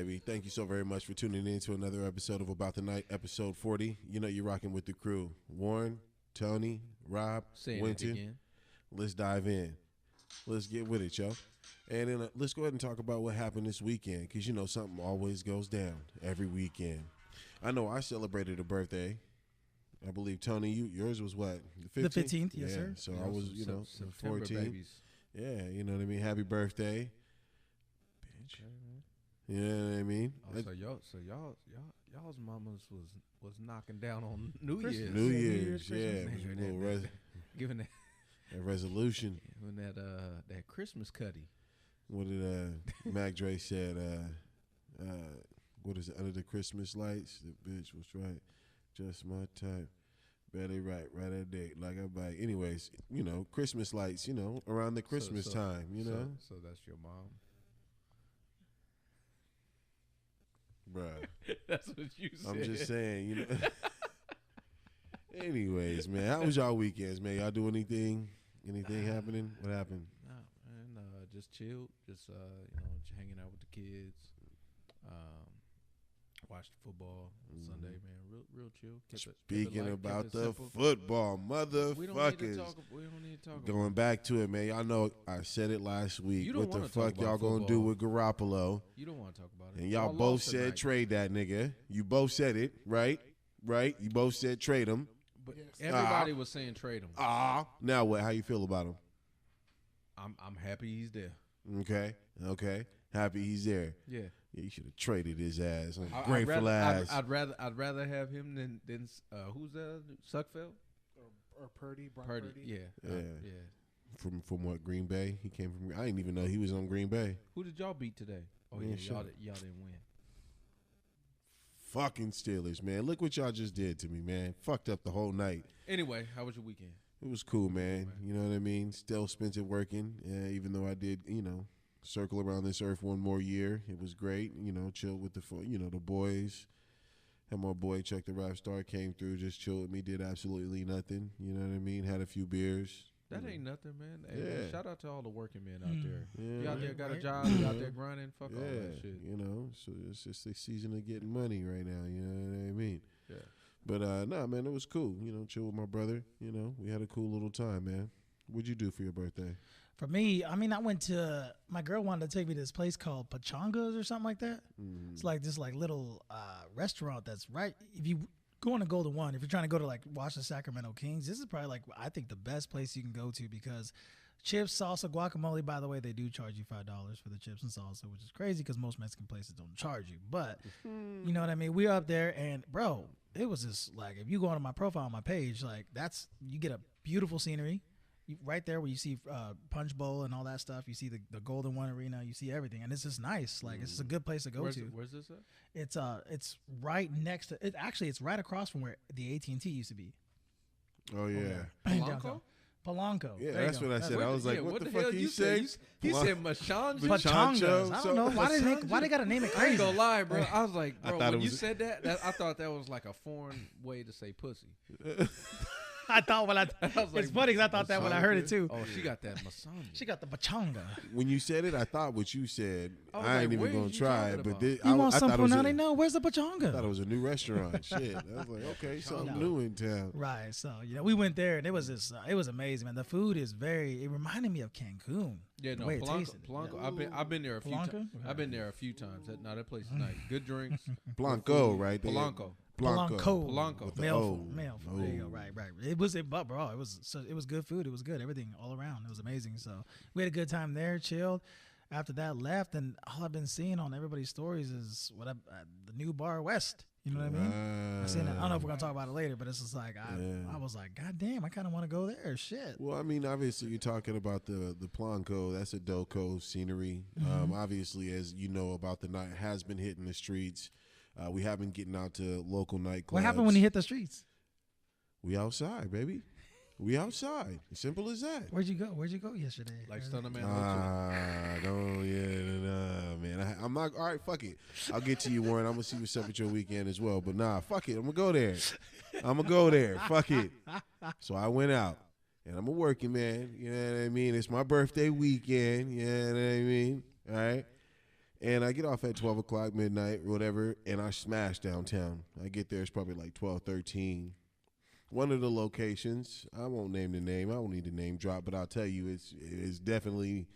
baby. Thank you so very much for tuning in to another episode of About the Night, episode 40. You know you're rocking with the crew. Warren, Tony, Rob, Saying Winton. it again. Let's dive in. Let's get with it, yo. And then let's go ahead and talk about what happened this weekend, because you know something always goes down every weekend. I know I celebrated a birthday. I believe, Tony, yours was what? The 15th, yes, sir. So I was, you know, September 14. babies. Yeah, you know what I mean? Happy birthday. Bitch. You know what I mean? Oh, so y'all's mamas was knocking down on New Christmas. Year's. New New Year's, Year's, yeah. Christmas. A little Giving that resolution. when that Christmas cutty. What did Mac Dre said? What is it? Under the Christmas lights, the bitch was right, just my type. Better right at date like a bike. Anyways, you know, Christmas lights. You know, around the Christmas time. You know, So that's your mom. bruh. That's what you said. I'm just saying. You know. Anyways, man, how was y'all weekends, man? Y'all do anything? Anything happening? What happened? Nah, man, just chilled. Just just hanging out with the kids. Watched football Sunday, man. Real chill. Speaking about the simple. football, We don't need to motherfuckers. talk. Going back to it, man. Y'all know I said it last week. You don't What the wanna talk fuck y'all about gonna do football. with Garoppolo? You don't want to talk about it. And y'all Y'all both lost said tonight. trade that nigga. You both said it, right? Right? You both said trade him. But everybody was saying trade him. Now what? How you feel about him? I'm happy he's there. Okay. Happy he's there. Yeah. Yeah, you should have traded his ass. I'd Grateful rather- ass. I'd rather have him than who's that? Suckfeld? Or Purdy, Brock Purdy. Purdy. Yeah. Yeah. Yeah. From what, Green Bay? He came from. I didn't even know he was on Green Bay. Who did y'all beat today? Oh Yeah, yeah, sure. y'all didn't win. Fucking Steelers, man. Look what y'all just did to me, man. Fucked up the whole night. Anyway, how was your weekend? It was cool, man. You know what I mean? Still spent it working, even though I did, you know, circle around this earth one more year. It was great, you know, chill with the boys. Had my boy Chuck the Rap Star came through, just chilled with me, did absolutely nothing. You know what I mean? Had a few beers. That ain't nothing, man. Hey, man, Yeah. shout out to all the working men out there. Yeah. You out there got a Right. job, you out there grinding, fuck all that shit. You know, so it's just the season of getting money right now. You know what I mean? Yeah. But nah, man, it was cool. You know, chill with my brother. You know, we had a cool little time, man. What'd you do for your birthday? For me, I mean, I went to, my girl wanted to take me to this place called Pachangas or something like that. It's like this like little restaurant that's right. If you go on to Golden One, if you're trying to go to like watch the Sacramento Kings, this is probably like, I think the best place you can go to because chips, salsa, guacamole, by the way, they do charge you $5 for the chips and salsa, which is crazy because most Mexican places don't charge you. But you know what I mean? We were up there and bro, it was just like, if you go onto my profile on my page, like you get a beautiful scenery. Right there where you see Punch Bowl and all that stuff, you see the Golden One Arena, you see everything, and it's just nice. Like it's a good place to go to. Where's this at? It's right next to it. Actually, it's right across from where the AT&T used to be. Oh yeah. Polanco? Polanco. Yeah, There you that's go. what I said. I was like, Yeah, what the hell fuck he you say? He said Machanja. Pachangas. I don't know So- why they gotta name it I ain't crazy. gonna lie, bro. I was like, bro, thought when it you was- said that, I thought that was like a foreign way to say pussy. I thought when was it's like, funny because I thought that when I heard it too. Oh, she got that Masanja. She got the pachanga. When you said it, I thought what you said. I was I ain't like, even where gonna is you try talking it, but about? this, You want I some thought it was punani? a, No, where's the I thought it pachanga? was a new restaurant. Shit, I was like, okay, something new in town. Right. So we went there and it was just it was amazing, man. The food is it reminded me of Cancun. Yeah, the no, way it Polanco. tasted. Polanco. I've been there a few Polanco? times. I've been there a few times. That place is nice. Good drinks. Blanco, right? They- Polanco. Polanco. With the Male, O. male. There you go. Right. It was good food. It was good. Everything all around. It was amazing. So we had a good time there. Chilled. After that, left, and all I've been seeing on everybody's stories is the new Bar West. You know what I mean? I seen that. I don't know if we're gonna talk about it later, but it's just like I was like, God damn, I kind of want to go there. Shit. Well, I mean, obviously, you're talking about the Polanco. That's a Doco scenery. Obviously, as you know about the night, has been hitting the streets. We have been getting out to local nightclubs. What happened when you hit the streets? We outside, baby. We outside. Simple as that. Where'd you go yesterday? Like Stunner Man. Man. I'm not. All right, fuck it. I'll get to you, Warren. I'm gonna see what's up with your weekend as well. But nah, fuck it. I'm gonna go there. Fuck it. So I went out, and I'm a working man. You know what I mean? It's my birthday weekend. You know what I mean? All right. And I get off at 12 o'clock, midnight, whatever, and I smash downtown. I get there, it's probably like 12, 13. One of the locations, I won't name the name. I don't need to name drop, but I'll tell you it's definitely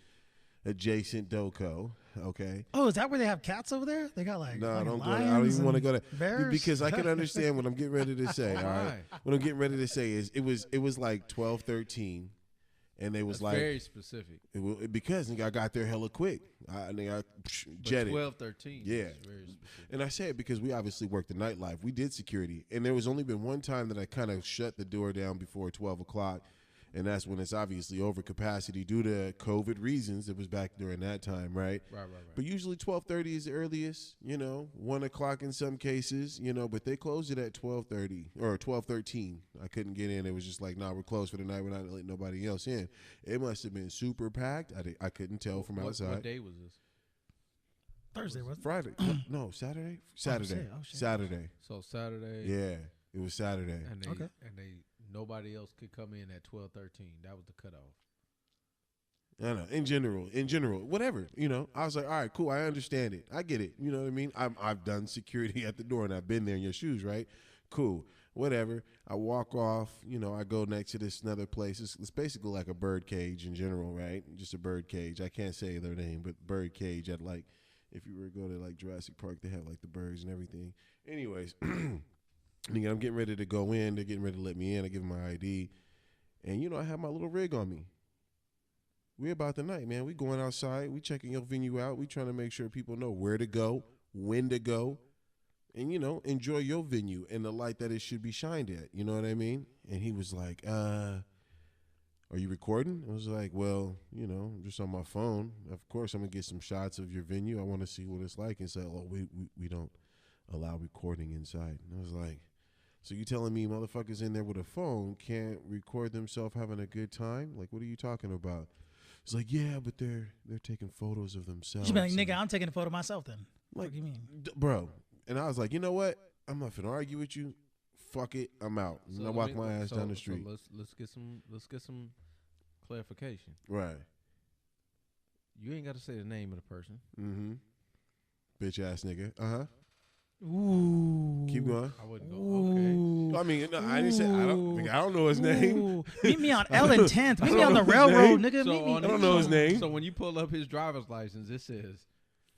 adjacent Doco, okay? Oh, is that where they have cats over there? They got like No, I don't lions even want to go there bears? because I can understand what I'm getting ready to say. All right, what I'm getting ready to say is it was like 12, 13, and they was That's like very specific. because I got there hella quick. I But jetted. 12, 13. Yeah. Is very specific. And I say it because we obviously worked the nightlife. We did security, and there was only been one time that I kind of shut the door down before 12 o'clock. And that's when it's obviously over capacity due to COVID reasons. It was back during that time, right? Right. But usually 12:30 is the earliest, 1 o'clock in some cases, but they closed it at 12:30 or 12:13. I couldn't get in. It was just like, nah, we're closed for the night. We're not letting nobody else in. It must have been super packed. I couldn't tell from outside. What day was this? Thursday, wasn't it? Friday. No, Saturday? Saturday. Oh, shit. Saturday. So Saturday. Yeah, it was Saturday. And they, Okay. nobody else could come in at 12:13. That was the cutoff. I know. In general, whatever. I was like, all right, cool. I understand it. I get it. You know what I mean? I've done security at the door and I've been there in your shoes, right? Cool. Whatever. I walk off. I go next to this another place. It's basically like a bird cage in general, right? Just a bird cage. I can't say their name, but bird cage at like, if you were to go to like Jurassic Park, they have like the birds and everything. Anyways, I'm getting ready to go in. They're getting ready to let me in. I give them my ID. And, I have my little rig on me. We about the night, man. We going outside. We checking your venue out. We trying to make sure people know where to go, when to go, and, enjoy your venue and the light that it should be shined at. You know what I mean? And he was like, are you recording? I was like, well, I'm just on my phone. Of course, I'm going to get some shots of your venue. I want to see what it's like. And say, oh, we don't allow recording inside. And I was like, so you telling me motherfuckers in there with a phone can't record themselves having a good time? Like, what are you talking about? It's like, yeah, but they're taking photos of themselves. You be like, nigga, I'm taking a photo of myself then. Like, what do you mean? Bro. And I was like, you know what? I'm not finna argue with you. Fuck it. I'm out. And I walk my ass down the street. So let's get some clarification. Right. You ain't got to say the name of the person. Mm-hmm. Bitch ass nigga. Uh-huh. Ooh. Keep going. I wouldn't go. Ooh. Okay. I mean, no, I didn't say I don't know his name. Ooh. Meet me on Ellen 10th. Meet me on the railroad, nigga. So Meet me. on I don't know his name. So when you pull up his driver's license, it says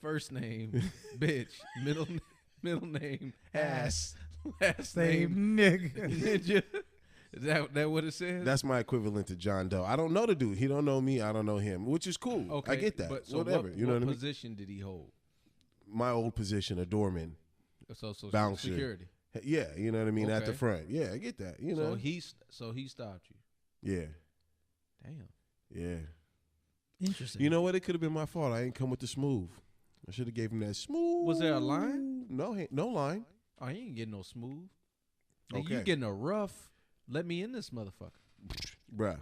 first name bitch, middle name ass, last Same name nigga. ninja. Is that what it says? That's my equivalent to John Doe. I don't know the dude. He don't know me. I don't know him, which is cool. Okay, I get that. But so whatever. You know what I mean? What position did he hold? My old position, a doorman. So Bouncer. security. Yeah, you know what I mean? At the Okay. front. Yeah, I get that. You know? So he stopped you. Yeah. Damn. Yeah. Interesting. You know what? It could have been my fault. I ain't come with the smooth. I should have gave him that smooth. Was there a line? No line. Oh, he ain't getting no smooth. Now, Okay. you getting a rough. Let me in this motherfucker. Bruh.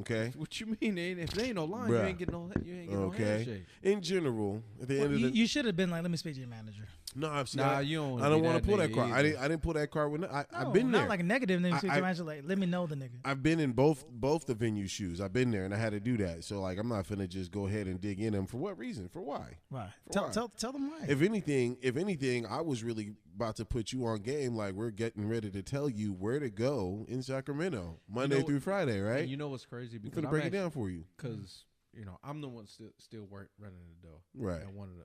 Okay. What you mean? If there ain't no line, Bruh. you ain't getting no. You ain't getting Okay. no handshake. In general, at the Well, end of the you should have been like, let me speak to your manager. no, I've seen. Nah, you don't. I don't want to pull that card. I didn't pull that card. I've been not there. like a negative. Then you speak to I- your manager, like, let me know the nigga. I've been in both the venue shoes. I've been there and I had to do that. So like, I'm not finna just go ahead and dig in them. For what reason? For why? Right. why? Tell them why. If anything, I was really about to put you on game. Like we're getting ready to tell you where to go in Sacramento, Monday through Friday, right? And you know what's crazy? I'm Because finna break it down for you. Because I'm the one still running the door. Right. At one of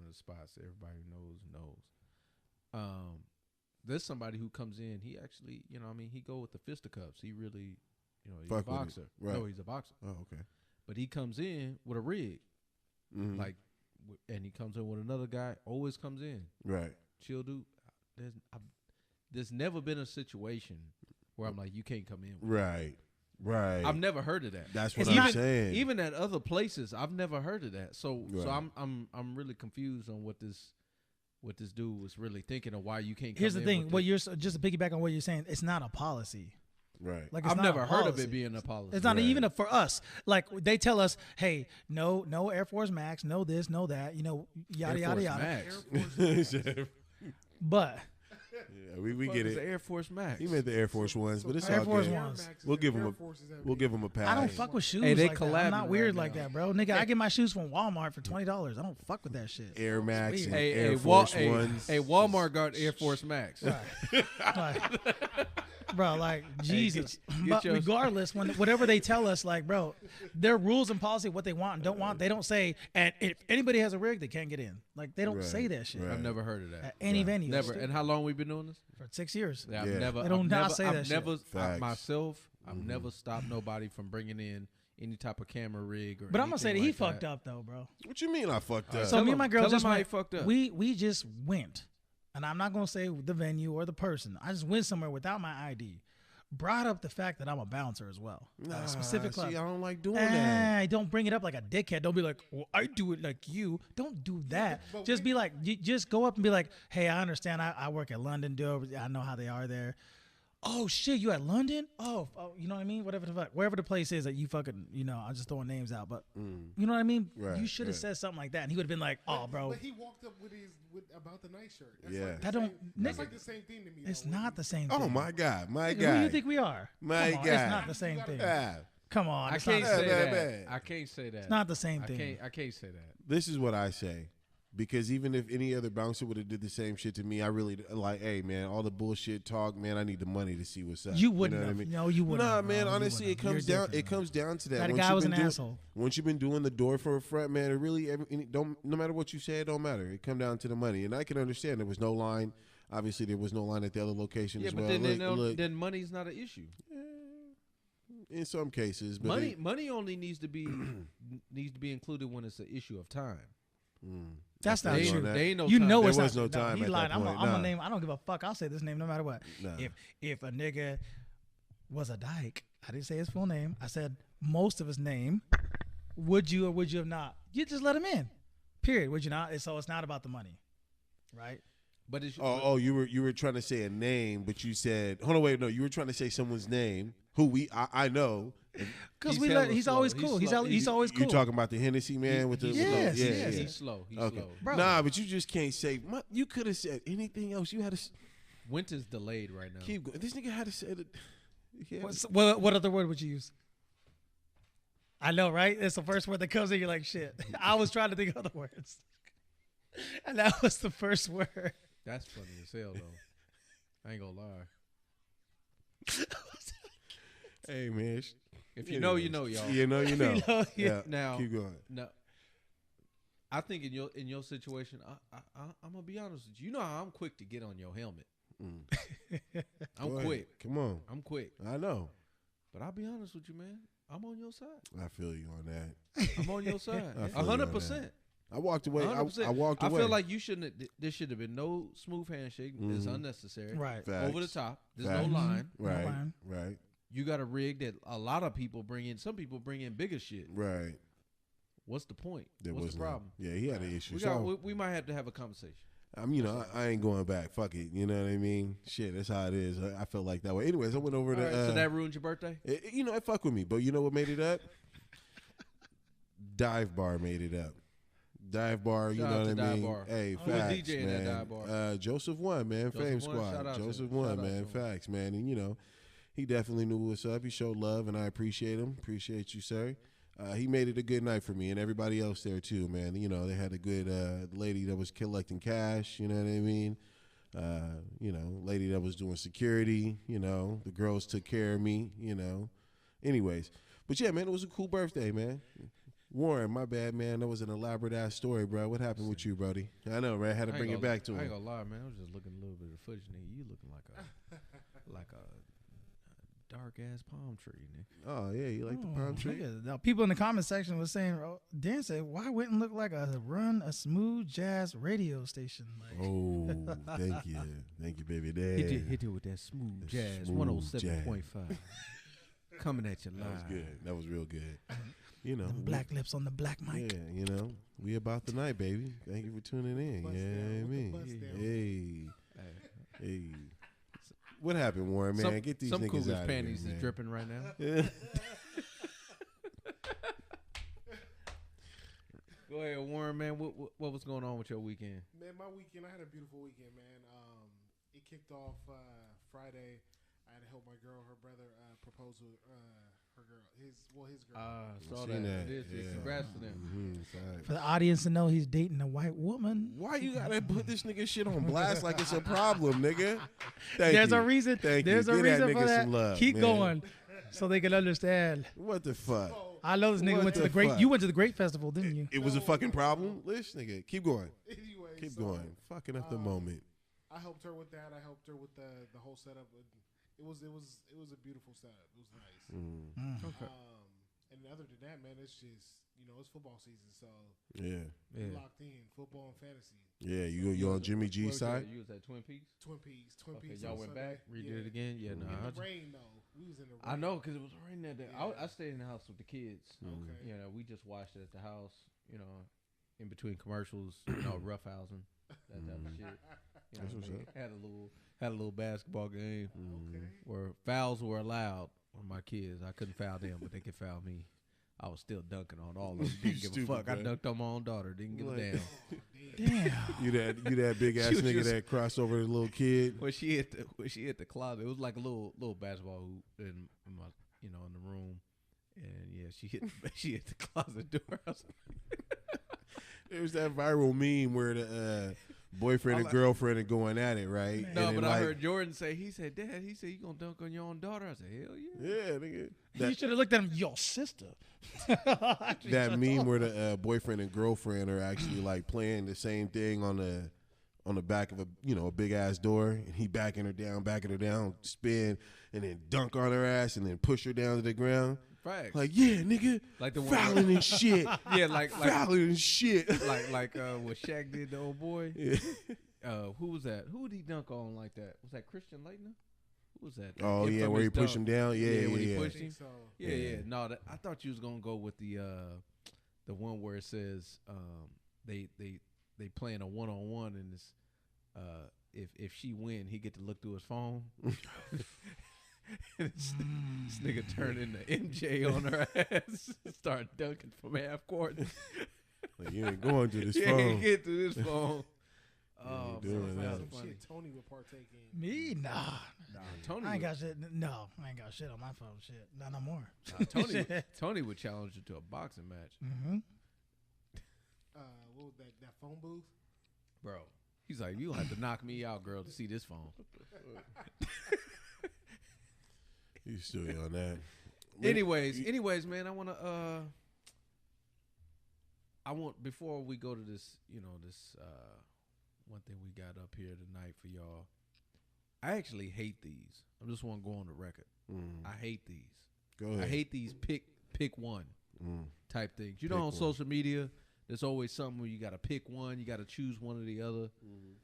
the spots. Everybody knows. There's somebody who comes in. He actually, he go with the fisticuffs. He really, he's Fuck a with it. boxer. Right. No, he's a boxer. Oh, okay. But he comes in with a rig, Mhm. and he comes in with another guy. Always comes in. Right. Chill, dude. There's never been a situation where I'm like, you can't come in. Right. Right. I've never heard of that. That's what It's I'm not- saying. Even at other places, I've never heard of that. So Right. I'm really confused on what this dude was really thinking of why you can't come Here's the in thing. with What this. you're just to piggyback on what you're saying. It's not a policy. right. Like it's I've not never a heard of policy. it being a policy. It's not Right. even for us. Like they tell us, hey, no Air Force Max, no this, no that. Yada Air yada Force yada. Max. But Yeah, we Fuck get is it. the Air Force Max. He meant the Air Force Ones, but it's Air all Force good. Ones. We'll give him a pass. I don't fuck with shoes Hey, they like that. I'm not collabing weird right like now. that, bro. Nigga, I get my shoes from Walmart for $20. I don't fuck with that shit. Air Max and Hey, Air hey, Force Ones. hey, Walmart got Air Force Max. Like, bro, like Jesus. get But your- regardless, whatever they tell us, like, bro, their rules and policy, what they want and don't want, they don't say. And if anybody has a rig, they can't get in. Like they don't Right, say that shit right. I've never heard of at that. any venue. Never. And how long we been doing this? For 6 years. Yeah, Yeah. I've never. They don't I've not never, say I've that shit. never Facts. myself. I've never stopped nobody from bringing in any type of camera rig or. But I'm gonna say that anything he like fucked up though, bro. What you mean I fucked up? So Tell me him- and my girl tell him just how went. he fucked up. We just went, and I'm not gonna say the venue or the person. I just went somewhere without my ID. Brought up the fact that I'm a bouncer as well. Nah, Specific club. see, I don't like doing that. Don't bring it up like a dickhead. Don't be like, well, I do it like you. Don't do that. Just be like, just go up and be like, hey, I understand. I work at London, dude. I know how they are there. Oh shit, you at London? Oh, you know what I mean? Whatever the fuck, wherever the place is that you fucking, I'm just throwing names out, but you know what I mean? Right, You should have right. said something like that, and he would have been like, oh, bro, But he walked up with about the night shirt. That's Yeah. like the That don't- same- That's nigga, like the same thing to me. it's though. not the same thing. Oh my God, my Nigga, guy. who do you think we are? My Come on, guy. It's not the same thing. Ah, Come on, I it's can't not, say bad, that. bad. I can't say that. it's not the same thing. I can't say that. this is what I say. Because even if any other bouncer would have did the same shit to me, I really like, hey man, all the bullshit talk, man. I need the money to see what's up. You wouldn't know what have. I mean? No, you wouldn't. Nah, have, man. bro. You Honestly, it wouldn't comes have. You're down. different, It comes down to that. That Once guy you've was been an doing- asshole. Once you've been doing the door for a front, man, it really don't. No matter what you say, it don't matter. It come down to the money, and I can understand there was no line. Obviously, there was no line at the other location Yeah, as but well. then then money's not an issue. in some cases, but Money only needs to be included when it's an issue of time. That's not They ain't- true. they ain't no You time. know There it's was not. no time He at lied. that I'm point, a nah. name. I don't give a fuck. I'll say this name no matter what. Nah. If a nigga was a dyke, I didn't say his full name. I said most of his name. Would you or would you have not? You just let him in. Period. Would you not? So it's not about the money, right? But it's Oh, you were trying to say a name, but you said, hold on, wait, no, you were trying to say someone's name who I know. Because He's we hella let. He's slow. always He's cool. He's slow. he's always cool. You talking about the Hennessy man with the Yes, yeah, yes. yeah. He's slow. He's Okay. slow. Bro. Nah, but you just can't say. You could have said anything else. You had to Winter's delayed right now. keep going. This nigga had to say it. Yeah. What other word would you use? I know, right? It's the first word that comes in. You're like, shit. I was trying to think of other words, and that was the first word. That's funny as hell though. I ain't gonna lie. Hey man, If you know, you know, y'all. You know, you know. You know, Yeah. Now, Keep going. No, I think in your situation, I'm gonna be honest with you. You know how I'm quick to get on your helmet. I'm Go ahead. quick. Come on. I'm quick. I know. But I'll be honest with you, man. I'm on your side. I feel you on that. I'm on your side. I feel you on that. 100%. I walked away. 100%. I walked away. I feel like you shouldn't. There should have been no smooth handshake. It's unnecessary. Right. Facts. Over the top. There's Facts. no line. Right. line. Right. You got a rig that a lot of people bring in. Some people bring in bigger shit. Right. What's the point? There What's was the no- problem? Yeah, he had an issue. We might have to have a conversation. I ain't going back. Fuck it. You know what I mean? Shit, that's how it is. I felt like that way. Anyways, I went over All to. right, so that ruined your birthday? It fuck with me, but you know what made it up? Dive Bar made it up. Dive Bar, you Shout know out what I to Dive mean? Bar. Hey, Who was facts, DJing man. at Dive Bar? Joseph One, man. Joseph Fame One, Squad. shout out to Joseph him. One, Shout out man. to him. Facts, man. And he definitely knew what's up. He showed love, and I appreciate him. Appreciate you, sir. He made it a good night for me and everybody else there too, man. They had a good lady that was collecting cash. You know what I mean? Lady that was doing security. The girls took care of me. Anyways, but yeah, man, it was a cool birthday, man. Warren, my bad, man. That was an elaborate ass story, bro. What happened with you, Brody? I know, right? I had to bring it back to I ain't him. gonna lie, man. I was just looking a little bit of footage, nigga. You looking like a dark ass palm tree, nigga. Oh yeah, you like the palm tree? Nigga, now people in the comment section was saying, Dan said, why wouldn't look like a smooth jazz radio station? Like, Oh, thank you, baby dad. Hit it with that smooth jazz, smooth 107.5. Coming at you live. That was good. That was real good. them black lips on the black mic. Yeah, we about the night, baby. Thank you for tuning in. Bust Yeah, down with the I bust mean, down. hey. What happened, Warren? Man, get these some niggas cougars out of panties here, is man. dripping right now. Yeah. Go ahead, Warren, man. What was going on with your weekend? Man, my weekend, I had a beautiful weekend, man. it kicked off Friday. I had to help my girl, her brother, propose to her girl, his girl. Saw Seen that. that, It is. yeah. Congrats to them. Mm-hmm. For the audience to know, he's dating a white woman. Why you gotta put this nigga shit on blast like it's a problem, nigga? Thank There's you. a reason. Thank There's you. a Give reason that for nigga that. some love, Keep man. going, so they can understand. What the fuck? I know this nigga What went to the the great. fuck? You went to the Great Festival, didn't you? It was a fucking problem? Listen, nigga. Keep going. Anyway, Keep so, going. Fucking up the moment. I helped her with that. I helped her with the whole setup. It was a beautiful setup. It was nice. Okay. And other than that, man, it's just it's football season, so Yeah. we Yeah. locked in football and fantasy. Yeah, you on Jimmy G Where was side? that? You was at Twin Peaks. Twin Peaks. Okay, on y'all went Sunday. back, redid it again. Yeah, no. In the rain though, we was in the rain. I know because it was raining that day. Yeah. I stayed in the house with the kids. Okay. You know, we just watched it at the house. You know, in between commercials. Roughhousing, that type of shit. You know, That's what's they up. had a little basketball game Okay. where fouls were allowed on my kids. I couldn't foul them, but they could foul me. I was still dunking on all of them. Didn't give a Stupid, fuck. I man. dunked on my own daughter. Didn't give a Like- damn. Damn. You that big ass was nigga just- that crossed over the little kid. When she hit the closet, it was like a little basketball hoop in my in the room, and yeah, she hit the closet door. I was There was that viral meme where the boyfriend and girlfriend are going at it, right? no, And but then, I like, heard Jordan say, Dad, you gonna dunk on your own daughter? I said, hell yeah. Yeah, nigga. You should have looked at him. Your sister. That meme where the boyfriend and girlfriend are actually like playing the same thing on the back of a big ass door, and he backing her down, spin, and then dunk on her ass, and then push her down to the ground. Facts. Like, yeah, nigga, Like the one fouling and shit, yeah, like fouling and shit. like what Shaq did to old boy. Yeah. Who was that? Who did he dunk on like that? Was that Christian Leitner? Who was that? Oh yeah, Infamous where he pushed him dunk. down. Yeah, when he yeah. pushed I him. think so. Yeah, Yeah. yeah. No, I thought you was gonna go with the one where it says they playing a 1-on-1 and it's if she win he get to look through his phone. And this nigga turned into MJ on her ass, start dunking from half court. Like, you ain't going to this Yeah, phone. he get through this phone. Oh, doing man, that. that was Some funny. shit Tony would partake in. Me? Nah. Tony, I ain't would, got shit. No, I ain't got shit on my phone. Shit. Not no more. Tony would challenge you to a boxing match, Mm-hmm. What was that phone booth? bro. He's like, you have to knock me out, girl, to see this phone. You still on that? Anyways, man, I want before we go to this, this one thing we got up here tonight for y'all. I actually hate these. I just want to go on the record. I hate these. Go ahead. I hate these pick one type things. You know, Pick on one. social media, there's always something where you got to pick one. You got to choose one or the other.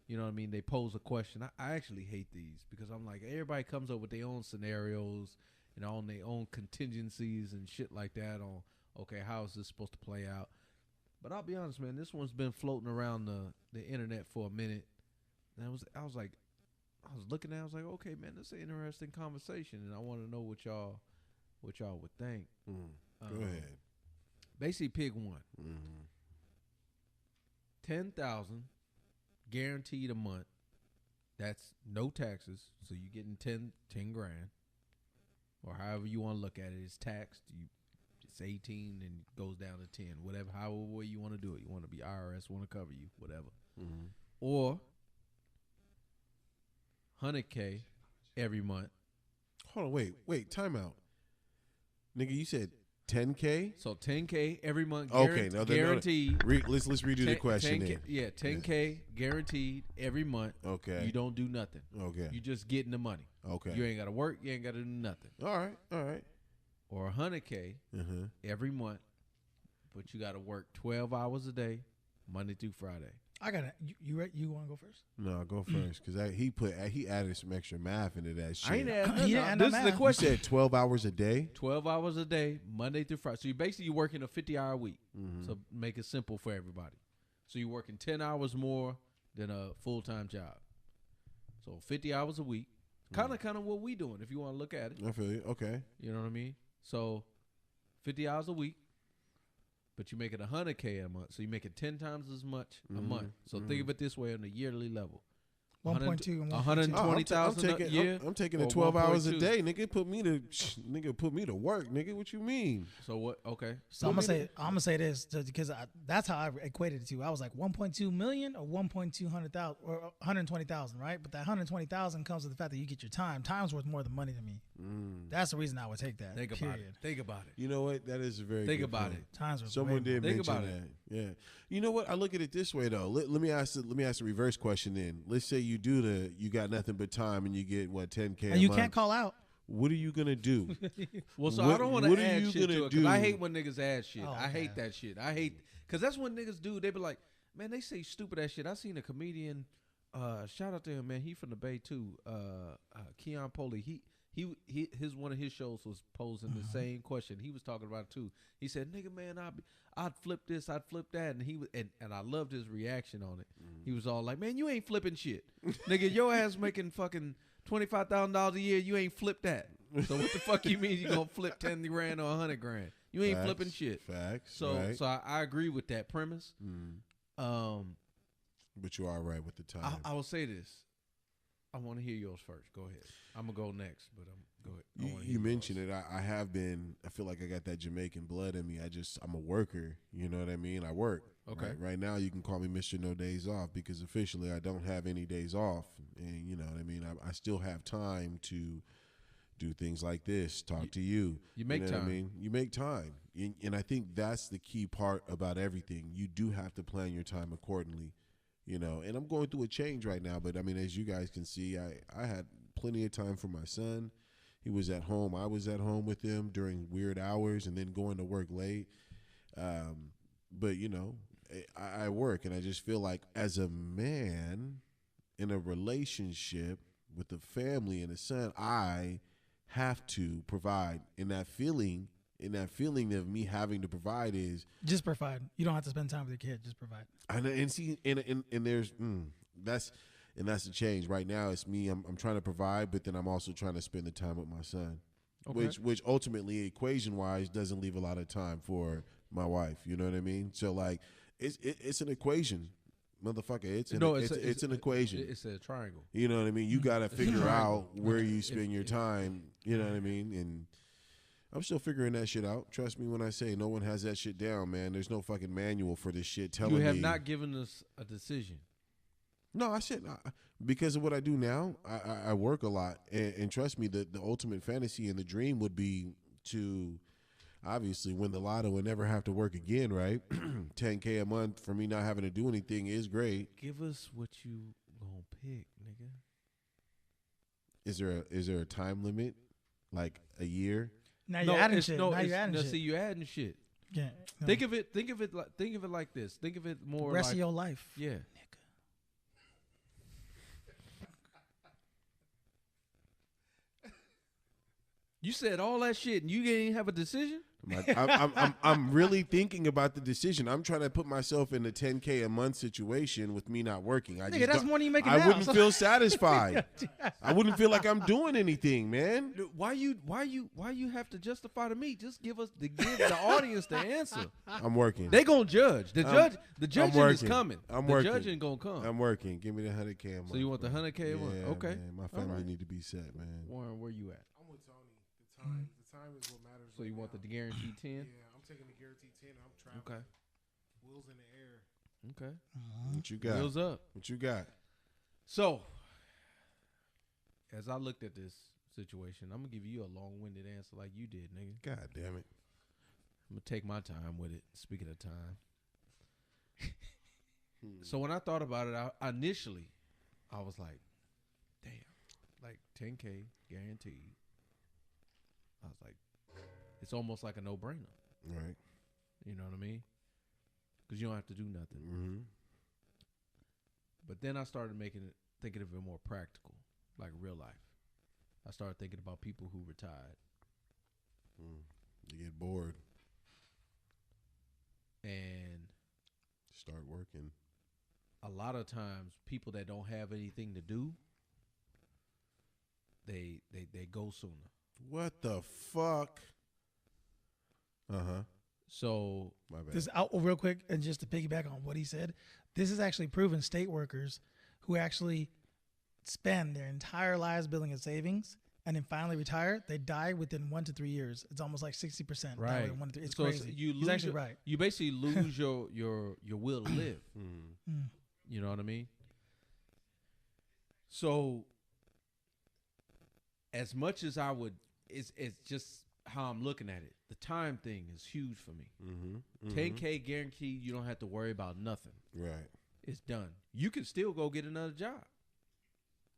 You know what I mean? They pose a question. I actually hate these because I'm like, everybody comes up with their own scenarios and on their own contingencies and shit like that on, okay, how is this supposed to play out? But I'll be honest, man, this one's been floating around the internet for a minute. And I was looking at it, I was like, okay, man, this is an interesting conversation, and I want to know what y'all would think. Go ahead. Basically, pick one. 10,000 guaranteed a month. That's no taxes, so you're getting 10 grand, or however you want to look at it. It's taxed. It's 18 and it goes down to 10. Whatever, however way you want to do it. You want to be IRS, want to cover you, whatever. Or 100K every month. Hold on, wait, time out. Nigga, you said 10K? So 10K every month. Okay, guaranteed. Let's redo the question 10K, then. yeah, 10K guaranteed every month. Okay. You don't do nothing. Okay. You just getting the money. Okay. You ain't got to work. You ain't got to do nothing. All right. Or 100K every month, but you got to work 12 hours a day, Monday through Friday. I got it. You want to go first? No, go first because he added some extra math into that shit. I ain't He adding didn't nothing. add no This is the math. You question. said 12 hours a day? 12 hours a day, Monday through Friday. So you basically working a 50-hour week. So make it simple for everybody. So you're working 10 hours more than a full-time job. So 50 hours a week. Kind of what we doing if you want to look at it. I feel you. Okay. You know what I mean? So 50 hours a week, but you make it 100K a month. So you make it 10 times as much a month. So think of it this way on a yearly level. 1.2 and 1.2. 120,000 a year. I'm taking or it 12 hours a 1.2? day, nigga. Put me to work, nigga. What you mean? So what? Okay. So I'm gonna say this because that's how I equated it to. I was like 1.2 million or 1.200,000 or 120,000, right? But that 120,000 comes with the fact that you get your time. Time's worth more than money to me. That's the reason I would take that. Think about it. Think about it. You know what? That is a very Think good about point. it. Time's worth Someone way did Think mention about that. it. Yeah. You know what? I look at it this way though. Let me ask the reverse question then. Let's say you got nothing but time and you get what 10K and a you month. can't call out. What are you gonna do? Well, so What- I don't want what to are add you shit to gonna it because I do? hate when niggas add shit. Oh, I hate okay. that shit. I hate because that's when niggas do. They be like, man, they say stupid ass shit. I seen a comedian. Shout out to him, man. He from the Bay too. Keon Poley. His one of his shows was posing the same question. He was talking about it too. He said, "Nigga, man, I'd flip this, I'd flip that," and he was, and I loved his reaction on it. He was all like, "Man, you ain't flipping shit, nigga. Your ass making fucking $25,000 a year. You ain't flipped that. So what the fuck you mean you gonna flip 10 grand or 100 grand? You ain't Facts, flipping shit." Facts. So right. so I agree with that premise. But you are right with the time. I will say this. I want to hear yours first. Go ahead. I'm gonna go next, but go ahead. I wanna hear You yours. mentioned it. I have been. I feel like I got that Jamaican blood in me. I'm a worker. You know what I mean? I work. Okay. Right now, you can call me Mr. No Days Off because officially I don't have any days off, and you know what I mean. I still have time to do things like this. Talk to you. You make know what time. I mean, you make time, and I think that's the key part about everything. You do have to plan your time accordingly. You know, and I'm going through a change right now, but I mean, as you guys can see, I had plenty of time for my son. He was at home. I was at home with him during weird hours and then going to work late. But, you know, I work, and I just feel like as a man in a relationship with a family and a son, I have to provide. And that feeling of me having to provide is Just provide. You don't have to spend time with your kid. Just provide. and see and there's that's the change right now. It's me. I'm trying to provide, but then I'm also trying to spend the time with my son, Okay. which ultimately equation wise doesn't leave a lot of time for my wife. You know what I mean? So like it's an equation, motherfucker. It's an equation. It's a triangle. You know what I mean? You got to figure triangle. out where you spend your time. You know what I mean? And I'm still figuring that shit out. Trust me when I say no one has that shit down, man. There's no fucking manual for this shit telling me. You have not given us a decision. No, I said because of what I do now, I work a lot. And trust me, the ultimate fantasy and the dream would be to obviously win the lotto and never have to work again, right? 10K a month for me not having to do anything is great. Give us what you gonna pick, nigga. Is there a time limit? Like a year? Now you're adding it's- shit. no, now it's- you're adding no, shit. See, you adding shit. Yeah, no. Think of it like this. Think of it more Rest like of your life. yeah. You said all that shit and you didn't have a decision? I'm really thinking about the decision. I'm trying to put myself in a 10K a month situation with me not working. I Nigga, just that's don't- more than you making I now, wouldn't so- feel satisfied. I wouldn't feel like I'm doing anything, man. Why you have to justify to me? Just give the audience the answer. I'm working. They gonna judge. The judging is working. coming. I'm the working. judging gonna come. I'm working. Give me the 100K a month. So you want the 100K a month? Yeah, Okay. man. My family need to be set, man. Warren, where you at? I'm with Tony. The time is what matters. So you right want the now. guaranteed 10? Yeah, I'm taking the guaranteed 10. I'm traveling. Okay. Wheels in the air. Okay. What you got? Wheels up. What you got? So, as I looked at this situation, I'm gonna give you a long-winded answer like you did, nigga. God damn it. I'm gonna take my time with it. Speaking of time, so when I thought about it, I initially I was like, "Damn, like 10K guaranteed." I was like, "It's almost like a no-brainer." Right. You know what I mean? Because you don't have to do nothing. Mm-hmm. But then I started thinking of it more practical, like real life. I started thinking about people who retired. You get bored. And Start working. a lot of times people that don't have anything to do, they go sooner. What the fuck? Uh-huh. So My bad. This out real quick, and just to piggyback on what he said, this is actually proven state workers who actually spend their entire lives building a savings and then finally retire, they die within 1 to 3 years. It's almost like 60%. Right. Within 1 to 3. It's So crazy. He's actually right. You basically lose your will to live. Mm. You know what I mean? So as much as I would, it's just how I'm looking at it. The time thing is huge for me. Mm-hmm. 10K guaranteed, you don't have to worry about nothing. Right. It's done. You can still go get another job.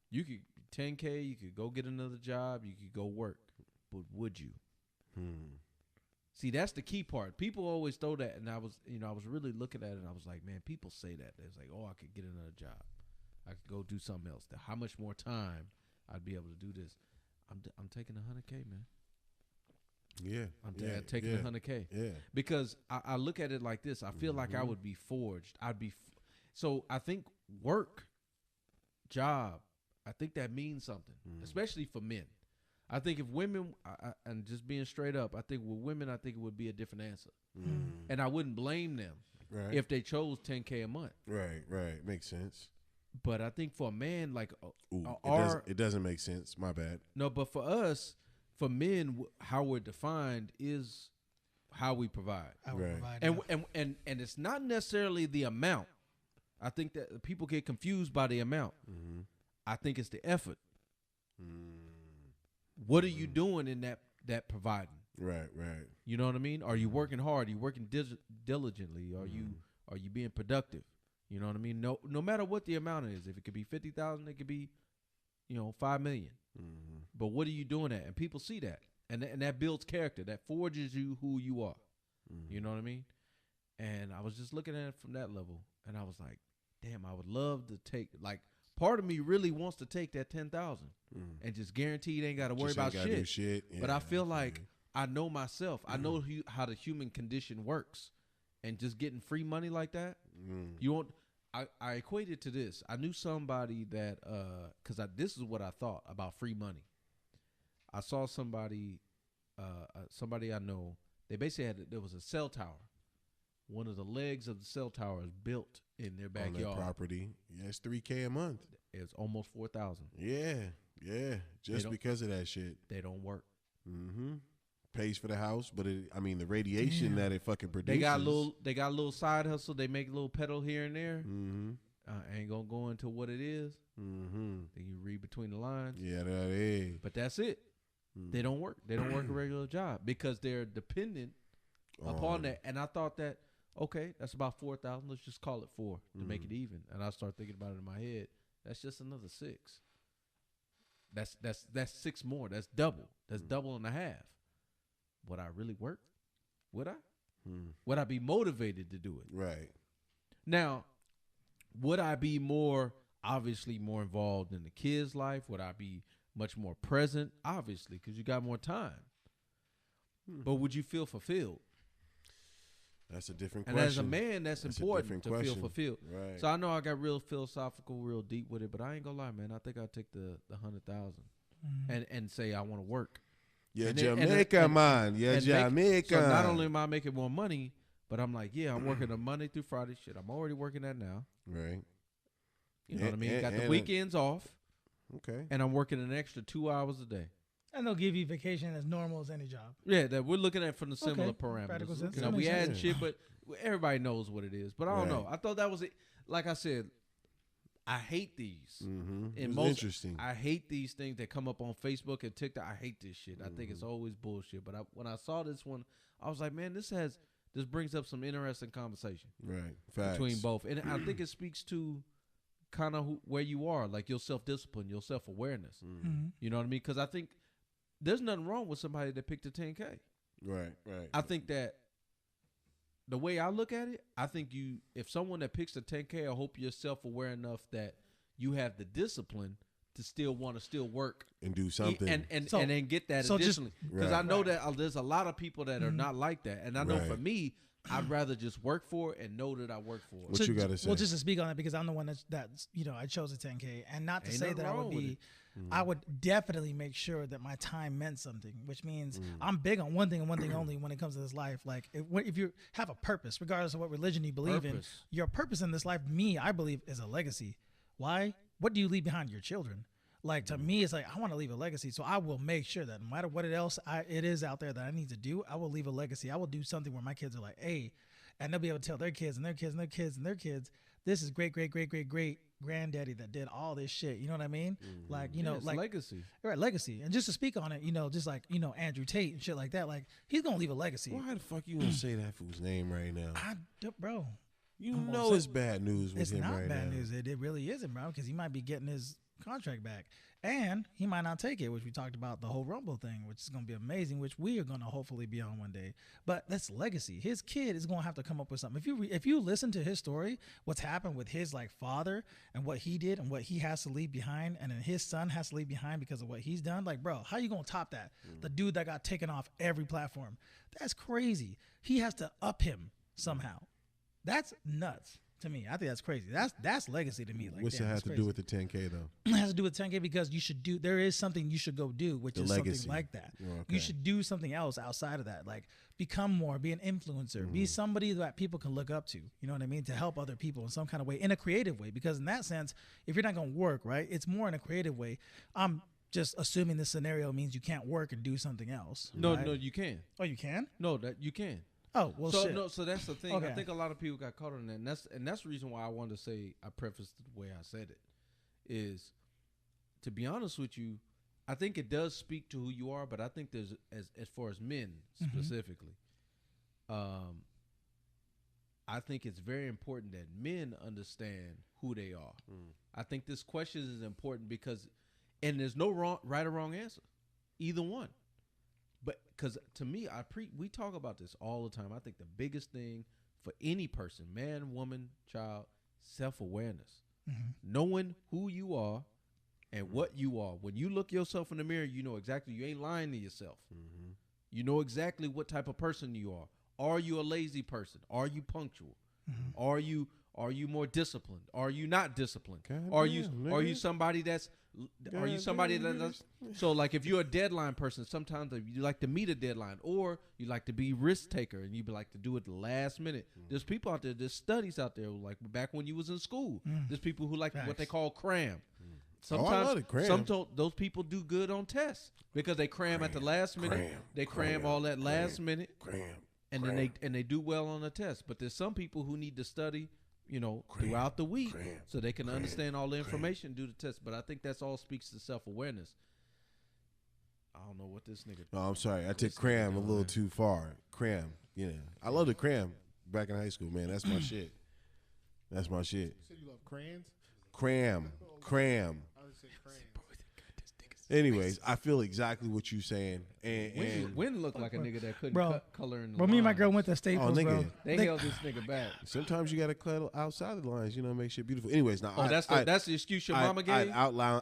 You could 10K, you could go get another job, you could go work. But would you? See, that's the key part. People always throw that, and I was really looking at it, and I was like, man, people say that. It's like, oh, I could get another job. I could go do something else. How much more time I'd be able to do this? I'm taking 100K, man. Yeah. I'm taking 100K. Yeah. Because I look at it like this. I feel like I would be forged. So I think work, job, I think that means something, especially for men. I think if women, and just being straight up, I think with women, I think it would be a different answer. And I wouldn't blame them if they chose 10K a month. Right. Makes sense. But I think for a man, like, It doesn't make sense. My bad. No, but for us, for men, how we're defined is how we provide. And it's not necessarily the amount. I think that people get confused by the amount. I think it's the effort. What are you doing in that providing? Right. You know what I mean? Are you working hard? Are you working diligently? Are you being productive? You know what I mean? No matter what the amount is, if it could be 50,000, it could be, 5 million. But what are you doing at? And people see that, and that builds character. That forges you who you are. You know what I mean? And I was just looking at it from that level, and I was like, damn, I would love to take, like, part of me really wants to take that 10,000 and just guaranteed ain't got to worry about shit. Yeah, but I feel like I know myself. I know how the human condition works, and just getting free money like that, you won't. I equate it to this. I knew somebody that, because this is what I thought about free money. I saw somebody I know. They basically there was a cell tower. One of the legs of the cell tower is built in their backyard. On their property. Yeah, it's $3K a month. It's almost 4,000. Yeah. Just because of that shit. They don't work. Pays for the house, but the radiation that it fucking produces. They got a little side hustle. They make a little pedal here and there. I ain't gonna go into what it is. Then you read between the lines. Yeah, that is. But that's it. They don't work. They don't work a regular job because they're dependent upon that. And I thought that, okay, that's about 4,000. Let's just call it 4 to make it even. And I start thinking about it in my head. That's just another 6. That's 6 more. That's double. That's double and a half. Would I really work? Would I? Would I be motivated to do it? Right. Now, would I be obviously more involved in the kid's life? Would I be much more present? Obviously, because you got more time. But would you feel fulfilled? That's a different and question. And as a man, that's important to feel fulfilled. Right. So I know I got real philosophical, real deep with it, but I ain't gonna lie, man. I think I'll take the 100,000 and say I want to work. Yeah, and Jamaica, man. Yeah, Jamaica. So not only am I making more money, but I'm like, yeah, I'm working a Monday through Friday shit. I'm already working that now. Right. You know what I mean? Got the weekends off. Okay. And I'm working an extra 2 hours a day. And they'll give you vacation as normal as any job. Yeah, that we're looking at from the similar parameters. Sense. We add shit, but everybody knows what it is. But I don't know. I thought that was it. Like I said, I hate these. It's interesting. I hate these things that come up on Facebook and TikTok. I hate this shit. I think it's always bullshit. But when I saw this one, I was like, man, this brings up some interesting conversation. Right. Facts. Between both. And I think it speaks to kind of where you are, like your self-discipline, your self-awareness. You know what I mean? Because I think there's nothing wrong with somebody that picked a 10K. Right. I think that the way I look at it, I think if someone that picks a 10K, I hope you're self-aware enough that you have the discipline to still want to work and do something and then get that additionally. Because I know that there's a lot of people that are not like that. And I know for me, I'd rather just work for it and know that I work for it. What you got to say? Well, just to speak on it, because I'm the one that's I chose a 10K, and not to say that I would be. I would definitely make sure that my time meant something, which means I'm big on one thing and one thing only when it comes to this life. Like if you have a purpose, regardless of what religion you believe in, your purpose in this life, I believe, is a legacy. Why? what do you leave behind your children? Like, to me, it's like, I want to leave a legacy. So I will make sure that no matter what it is out there that I need to do, I will leave a legacy. I will do something where my kids are like, hey, and they'll be able to tell their kids and their kids and their kids and their kids, this is great granddaddy that did all this shit. You know what I mean? Like, you know, it's like legacy. Right, legacy. And just to speak on it, you know, just like, you know, Andrew Tate and shit like that, like, he's going to leave a legacy. Why the fuck you gonna say that fool's name right now? Bro. You I'm know gonna it's bad news with It's him not right bad now. news. It really isn't, bro, because he might be getting his contract back. And he might not take it, which we talked about the whole Rumble thing, which is going to be amazing, which we are going to hopefully be on one day. But that's legacy. His kid is going to have to come up with something. If you listen to his story, what's happened with his like father and what he did and what he has to leave behind, and then his son has to leave behind because of what he's done, like, bro, how you going to top that? The dude that got taken off every platform. That's crazy. He has to up him somehow. That's nuts. To me, I think that's crazy. That's legacy to me. Like, What's damn, that have that's to crazy. do with the 10K though? It has to do with 10K because you should do. There is something you should go do, which The is legacy. something like that. Oh, okay. You should do something else outside of that, like become more, be an influencer, be somebody that people can look up to. You know what I mean? To help other people in some kind of way, in a creative way. Because in that sense, if you're not going to work, right, it's more in a creative way. I'm just assuming this scenario means you can't work and do something else. No, right? no, you can. Oh, you can? No, that you can. Oh, well, so shit. no, so that's the thing. Okay. I think a lot of people got caught on that, and that's the reason why I wanted to say I prefaced it the way I said it. Is to be honest with you, I think it does speak to who you are, but I think there's as far as men specifically, I think it's very important that men understand who they are. I think this question is important because, and there's no right or wrong answer, either one. But because to me, we talk about this all the time. I think the biggest thing for any person, man, woman, child, self-awareness, knowing who you are and what you are. When you look yourself in the mirror, you know exactly. You ain't lying to yourself. You know exactly what type of person you are. Are you a lazy person? Are you punctual? Are you more disciplined? Are you not disciplined? God Are damn, you nigga. somebody that's are you God somebody damn, that's so like if you're a deadline person, sometimes you like to meet a deadline, or you like to be risk taker and you be like to do it the last minute. There's people out there, there's studies out there like back when you was in school. There's people who like what they Facts. call cram. Oh, I love it, cram. Those people do good on tests because they cram at the last minute. They cram all that last minute, and then they do well on the test. But there's some people who need to study, you know, throughout the week so they can understand all the information, do the test. But I think that's all speaks to self-awareness. I don't know what this nigga. Oh, I'm sorry. I took cram a little too far. Cram. Yeah. I love the cram back in high school, man. That's my shit. That's my shit. You said you love crayons? Cram. I would say crayons. Anyways, I feel exactly what you're saying. And Wynn looked like a nigga that couldn't Bro. cut color in the Bro, me and my lines. girl went to Staples, nigga. bro. They held this nigga back. sometimes you got to cut outside the lines, you know, make shit beautiful. Anyways, now Oh, that's the excuse your mama gave? I'd outline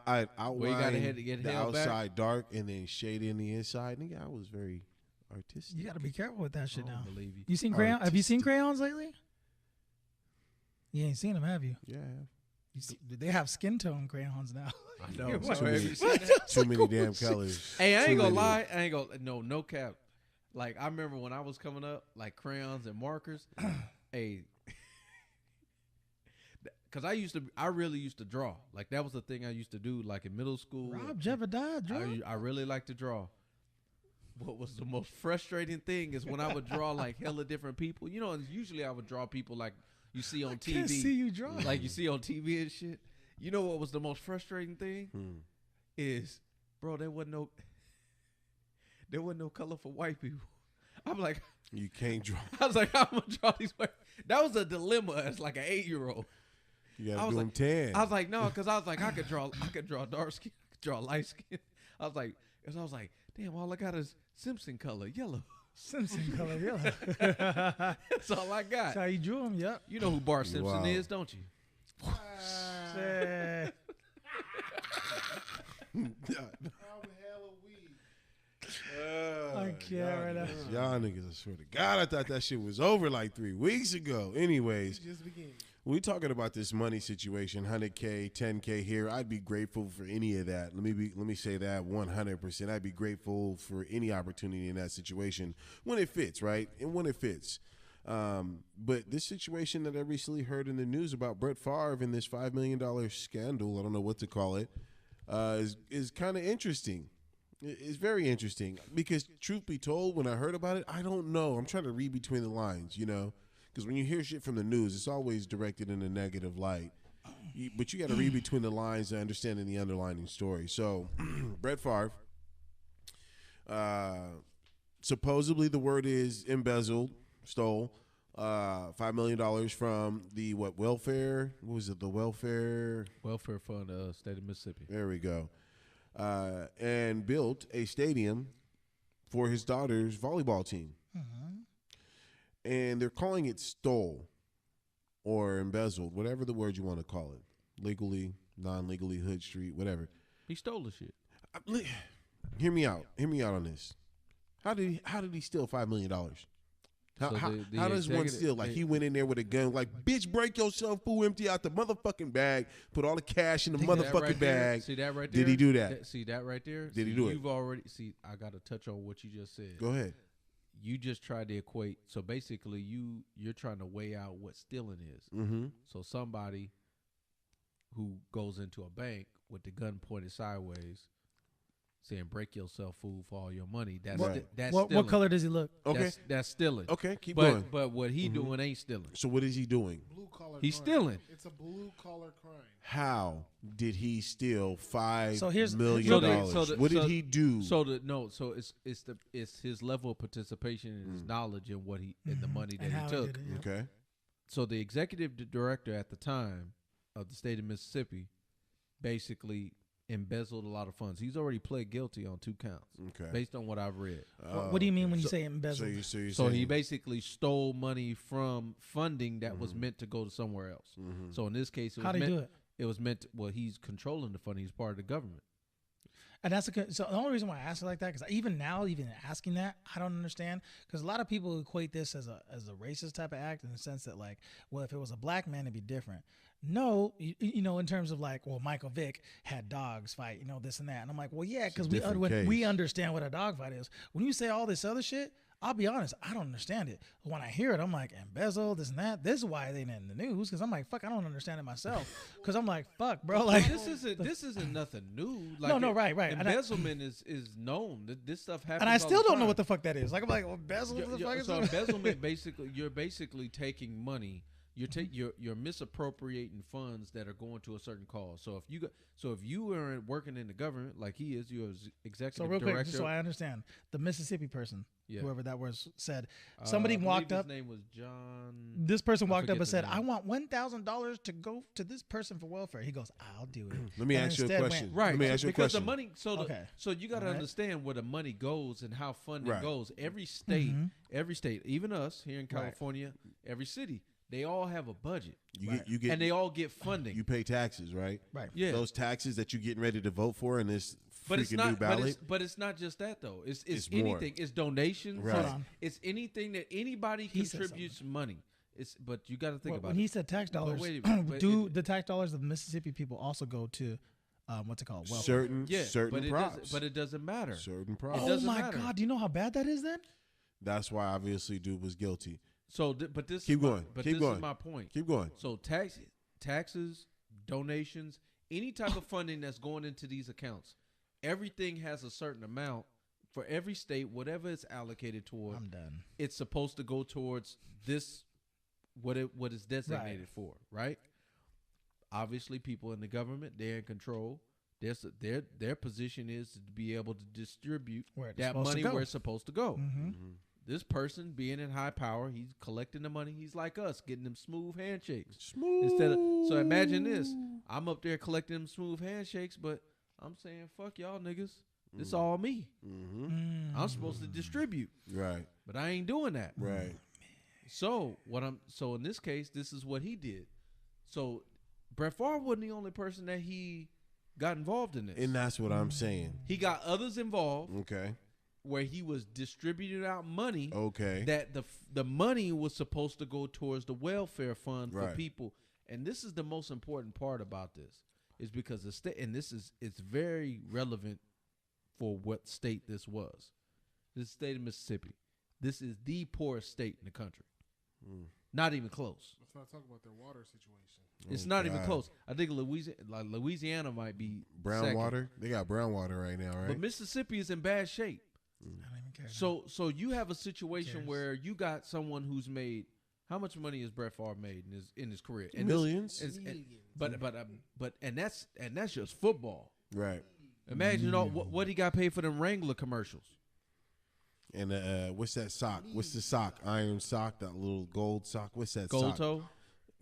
Where you gotta get the held back? outside dark and then shade in the inside. Nigga, I was very artistic. You got to be careful with that shit I now. don't believe you. You seen crayon? Have you seen crayons lately? You ain't seen them, have you? Yeah, I have. They have skin tone crayons now. I know. Too Have many- you seen that? Too many damn colors. Hey, I ain't Too gonna many. lie. I ain't gonna no cap. Like I remember when I was coming up, like crayons and markers. Hey, because I really used to draw. Like that was the thing I used to do. Like in middle school, Rob Jebediah, Drew. I really like to draw. What was the most frustrating thing is when I would draw like hella different people. You know, and usually I would draw people like you see on TV. Can't see you draw. Like you see on TV and shit. You know what was the most frustrating thing? Is, bro, there wasn't no color for white people. I'm like, You can't draw. I was like, I'm gonna draw these white. That was a dilemma as like an 8-year-old. You I got to was do them like- tan. I was like, no, because I was like, I could draw dark skin, I could draw light skin. I was like, damn, all I got is Simpson color, yellow. Simpson color, yellow. That's all I got. That's how you drew them, yep. You know who Bart Simpson Wow. is, don't you? Say, I'm hella weed. I can't right now. Y'all niggas, I swear to God, I thought that shit was over like 3 weeks ago. Anyways, Just beginning. we talking about this money situation, 100K, 10K here. I'd be grateful for any of that. Let me say that 100%. I'd be grateful for any opportunity in that situation when it fits, right? And when it fits. But this situation that I recently heard in the news about Brett Favre and this $5 million scandal, I don't know what to call it, is kind of interesting. It's very interesting because, truth be told, when I heard about it, I don't know. I'm trying to read between the lines, you know, because when you hear shit from the news, it's always directed in a negative light. But you got to read between the lines and understanding the underlying story. So, Brett Favre, supposedly the word is embezzled, stole $5 million from the welfare? What was it? The welfare fund, state of Mississippi. There we go. And built a stadium for his daughter's volleyball team. And they're calling it stole or embezzled, whatever the word you want to call it. Legally, non-legally, hood street, whatever. He stole the shit. Hear me out. Hear me out on this. How did he steal $5 million? How does one steal? Like, he went in there with a gun, like, bitch, break yourself, fool, empty out the motherfucking bag, put all the cash in the motherfucking bag. See that right there? Did he do that? See that right there? Did he do it? You've already, I got to touch on what you just said. Go ahead. You just tried to equate. So basically, you're trying to weigh out what stealing is. Mm-hmm. So somebody who goes into a bank with the gun pointed sideways, saying "break yourself, fool, for all your money." That's Right. that's What stealing. color does he look? Okay. That's stealing. Okay, keep but, going. But what he doing ain't stealing. So what is he doing? Blue collar. He's crime. stealing. It's a blue collar crime. How did he steal $5 So here's- million? so What did so- he do? So it's his level of participation and his knowledge in what he in the money that And he how took. did it, yeah. Okay. So the executive director at the time of the state of Mississippi basically embezzled a lot of funds. He's already pled guilty on 2 counts Okay. based on what I've read. What do you mean when you So- say So embezzled? you're So he saying- basically stole money from funding that was meant to go to somewhere else. So in this case, it was How did he meant, do it? It was meant. Well, he's controlling the funding. He's part of the government. And that's so the only reason why I ask it like that, because even now, even asking that, I don't understand. Because a lot of people equate this as a racist type of act in the sense that, like, well, if it was a black man, it'd be different. No, you know, in terms of like, well, Michael Vick had dogs fight, you know, this and that. And I'm like, well, yeah, because different we case. understand what a dog fight is. When you say all this other shit, I'll be honest, I don't understand it. But when I hear it, I'm like, embezzle, this and that. This is why they ain't in the news, because I'm like, fuck, I don't understand it myself. Because I'm like, fuck, bro, like This isn't nothing new. Like No, right. And Embezzlement is known. This stuff happens. and I all still the don't know time. what the fuck that is. Like, I'm like, well, embezzle, what the fuck is So it? embezzlement basically, you're basically taking money. You're misappropriating funds that are going to a certain cause. So if you are working in the government like he is, you're executive So real quick, director. just so I understand, the Mississippi person, Yeah. whoever that was, said somebody I believe walked up. His name was John. This person walked up forget and the said, name. "I want $1,000 to go to this person for welfare." He goes, "I'll do it." Let me And ask you a instead question. went- Right, Let me ask you a because question. the money. Okay. So you got to Alright. understand where the money goes and how funding Right. goes. Every state, even us here in California, every city, they all have a budget, You get and they all get funding. you pay taxes, right? Right. Yeah. Those taxes that you're getting ready to vote for in this But it's freaking not. new ballot. But it's not just that though. It's It's more. anything. It's donations. Right. Hold on. It's anything that anybody He said contributes money. It's but you got to think Well, about when it. he said tax dollars, wait a minute, but do it- the tax dollars of Mississippi people also go to what's it called? Welfare. certain but props. But it doesn't matter. certain It props. Oh doesn't my matter. God! Do you know how bad that is? Then That's why obviously dude was guilty. So, but this Keep is my- going. But Keep this going. is my point. Keep going. So taxes, donations, any type of funding that's going into these accounts, everything has a certain amount for every state. Whatever it's allocated toward, I'm done. it's supposed to go towards this. What is designated for, right? Obviously, people in the government, they're in control. Their position is to be able to distribute Where it's that supposed to money go. where it's supposed to go. Mm-hmm. This person being in high power, he's collecting the money. He's like us, getting them smooth handshakes. Smooth. So imagine this: I'm up there collecting them smooth handshakes, but I'm saying, "Fuck y'all niggas. This all me. Mm-hmm. I'm supposed to distribute, Right. but I ain't doing that." Right. So in this case, this is what he did. So Brett Favre wasn't the only person that he got involved in this. And that's what I'm saying. He got others involved Okay. where he was distributing out money Okay. that the money was supposed to go towards the welfare fund for Right. people. And this is the most important part about this, is because the state, and it's very relevant for what state this was. This state of Mississippi. This is the poorest state in the country. Not even close. Let's not talk about their water situation. It's not even God. close. I think Louisiana might be Brown second. water. They got brown water right now, right? But Mississippi is in bad shape. I don't even care. So you have a situation Cares. where you got someone who's made how much money has Brett Favre made in his career? And Millions. And that's just football. Right. Imagine what he got paid for them Wrangler commercials. And what's that sock? What's the sock? Iron sock, that little gold sock. What's that Gold sock? toe,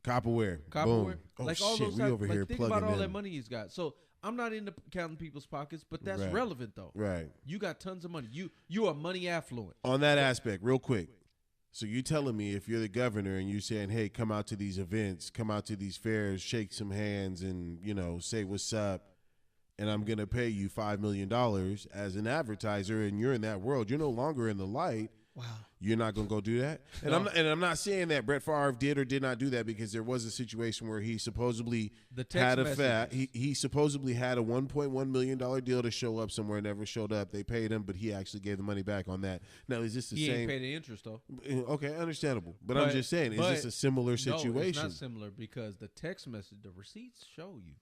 Copperware. copperware, Boom. Oh, like all shit. those. We over here Think plugging about all in. that money he's got. So I'm not into counting people's pockets, but that's Right. relevant though. Right. You got tons of money. You are money affluent. On that aspect, real quick. So you telling me if you're the governor and you saying, hey, come out to these events, come out to these fairs, shake some hands and, say what's up, and I'm going to pay you $5 million as an advertiser, and you're in that world, you're no longer in the light. Wow. You're not going to go do that? And No. I'm not saying that Brett Favre did or did not do that, because there was a situation where he supposedly The text had messages. he supposedly had a $1.1 million deal to show up somewhere, never showed up. They paid him, but he actually gave the money back on that. Now, is this the He same? ain't pay the interest though. Okay, understandable. But I'm But- just saying, is but- this a similar situation? No, it's not similar because the text message, the receipts show you.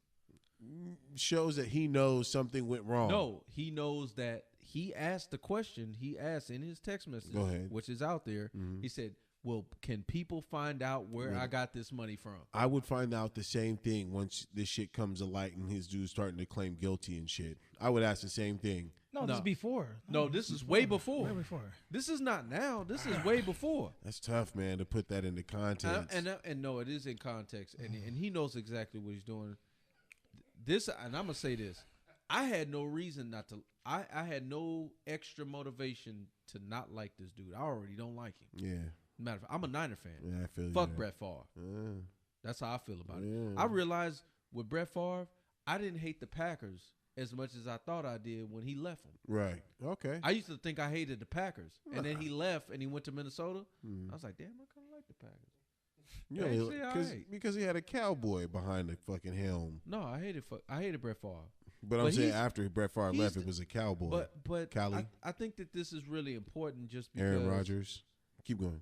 Shows that he knows something went wrong. No, he knows that he asked the question. He asked in his text message, Go ahead. which is out there. He said, "Well, can people find out where I got this money from?" I would find out the same thing once this shit comes to light and his dude's starting to claim guilty and shit. I would ask the same thing. No, this No. is before. No, this is way before. Way before. This is not now. This is way before. That's tough, man, to put that into context. And no, it is in context, and he knows exactly what he's doing. This, and I'm gonna say this: I had no reason not to. I had no extra motivation to not like this dude. I already don't like him. yeah. Matter of fact, I'm a Niner fan. Yeah, I feel you. Fuck there. Brett Favre. That's how I feel about it. Yeah. I realized with Brett Favre, I didn't hate the Packers as much as I thought I did when he left them. Right. Okay. I used to think I hated the Packers, and then he left and he went to Minnesota. I was like, damn, I kind of like the Packers. You actually, know, alright. because he had a cowboy behind the fucking helm. No, I hated Brett Favre. But I'm But saying he's- after Brett Favre he's left, the- it was a cowboy. But Cali. I think that this is really important just because Aaron Rodgers. Keep going.